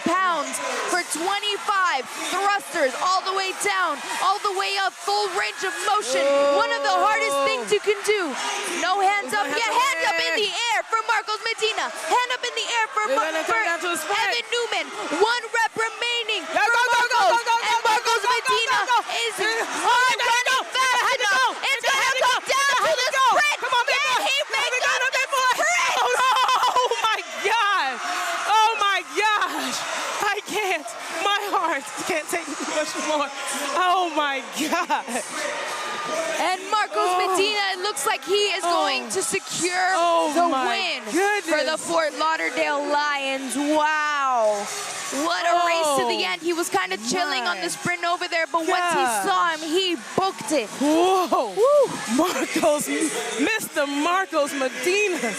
pounds for 25 thrusters all the way down, all the way up, full range of motion. One of the hardest things you can do. No hands up yet. Hand up in the air for Marcos Medina. Hand up in the air for Evan Newman. 1 rep remaining for Marcos. And Marcos Medina is running fast enough. It's going to come down to the sprint. Can he make up the sprint? Oh my God! Oh my gosh! I can't. My heart can't take much more. Oh my God! And Marcos Medina, it looks like he is going to secure the win for the Fort Lauderdale Lions. Wow. What a race to the end. He was kind of chilling on the sprint over there, but once he saw him, he booked it. Whoa. Marcos, Mr. Marcos Medina.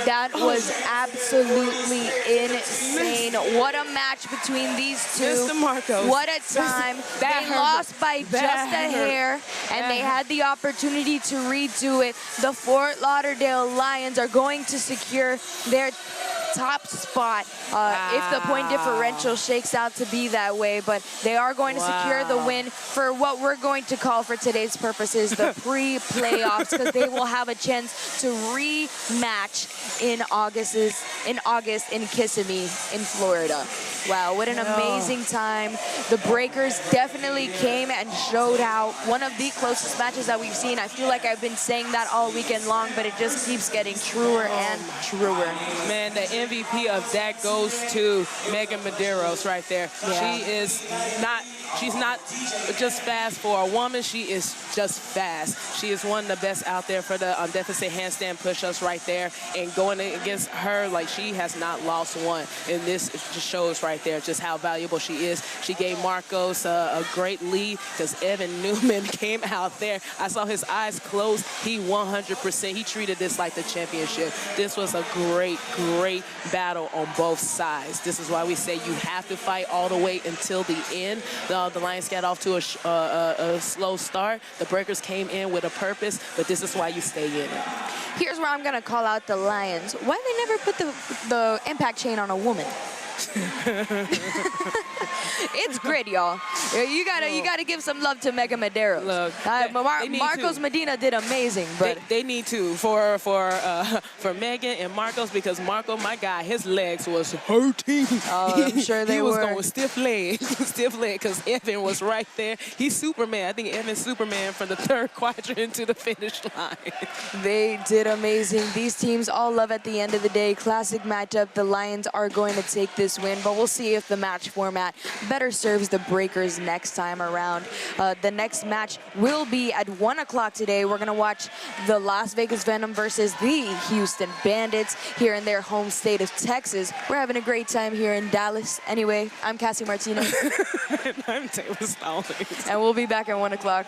That was absolutely insane. What a match between these two. Mr. Marcos. What a time. They lost by just a hair, and they had the opportunity to redo it. The Fort Lauderdale Lions are going to secure their top spot if the point differential shakes out to be that way. But they are going to secure the win for what we're going to call for today's purposes the pre-playoffs, because they will have a chance to rematch in August in Kissimmee in Florida. Wow, what an amazing time. The Breakers definitely came and showed out. One of the closest matches that we've seen. I feel like I've been saying that all weekend long, but it just keeps getting truer and truer. Man, the MVP of that goes to Megan Medeiros right there. Yeah. She's not just fast for a woman, she is just fast. She is one of the best out there for the deficit handstand push-ups right there. And going against her, like, she has not lost one. And this just shows right there just how valuable she is. She gave Marcos a great lead because Evan Newman came out there. I saw his eyes closed. He 100%, he treated this like the championship. This was a great, great battle on both sides. This is why we say you have to fight all the way until the end. The Lions got off to a slow start. The Breakers came in with a purpose, but this is why you stay in it. Here's where I'm going to call out the Lions. Why they never put the impact chain on a woman? It's grid, y'all. You gotta give some love to Megan Medeiros. Look, Marcos Medina did amazing, but they need to for Megan and Marcos, because Marco, my guy, his legs was hurting. Oh, I'm sure they he were. was going stiff leg, because Evan was right there. He's Superman. I think Evan's Superman from the third quadrant to the finish line. They did amazing. These teams all love at the end of the day. Classic matchup. The Lions are going to take this win, but we'll see if the match format better serves the Breakers next time around. The next match will be at 1 o'clock today. We're going to watch the Las Vegas Venom versus the Houston Bandits here in their home state of Texas. We're having a great time here in Dallas. Anyway, I'm Cassie Martinez. And I'm Taylor Stallings. And we'll be back at 1 o'clock.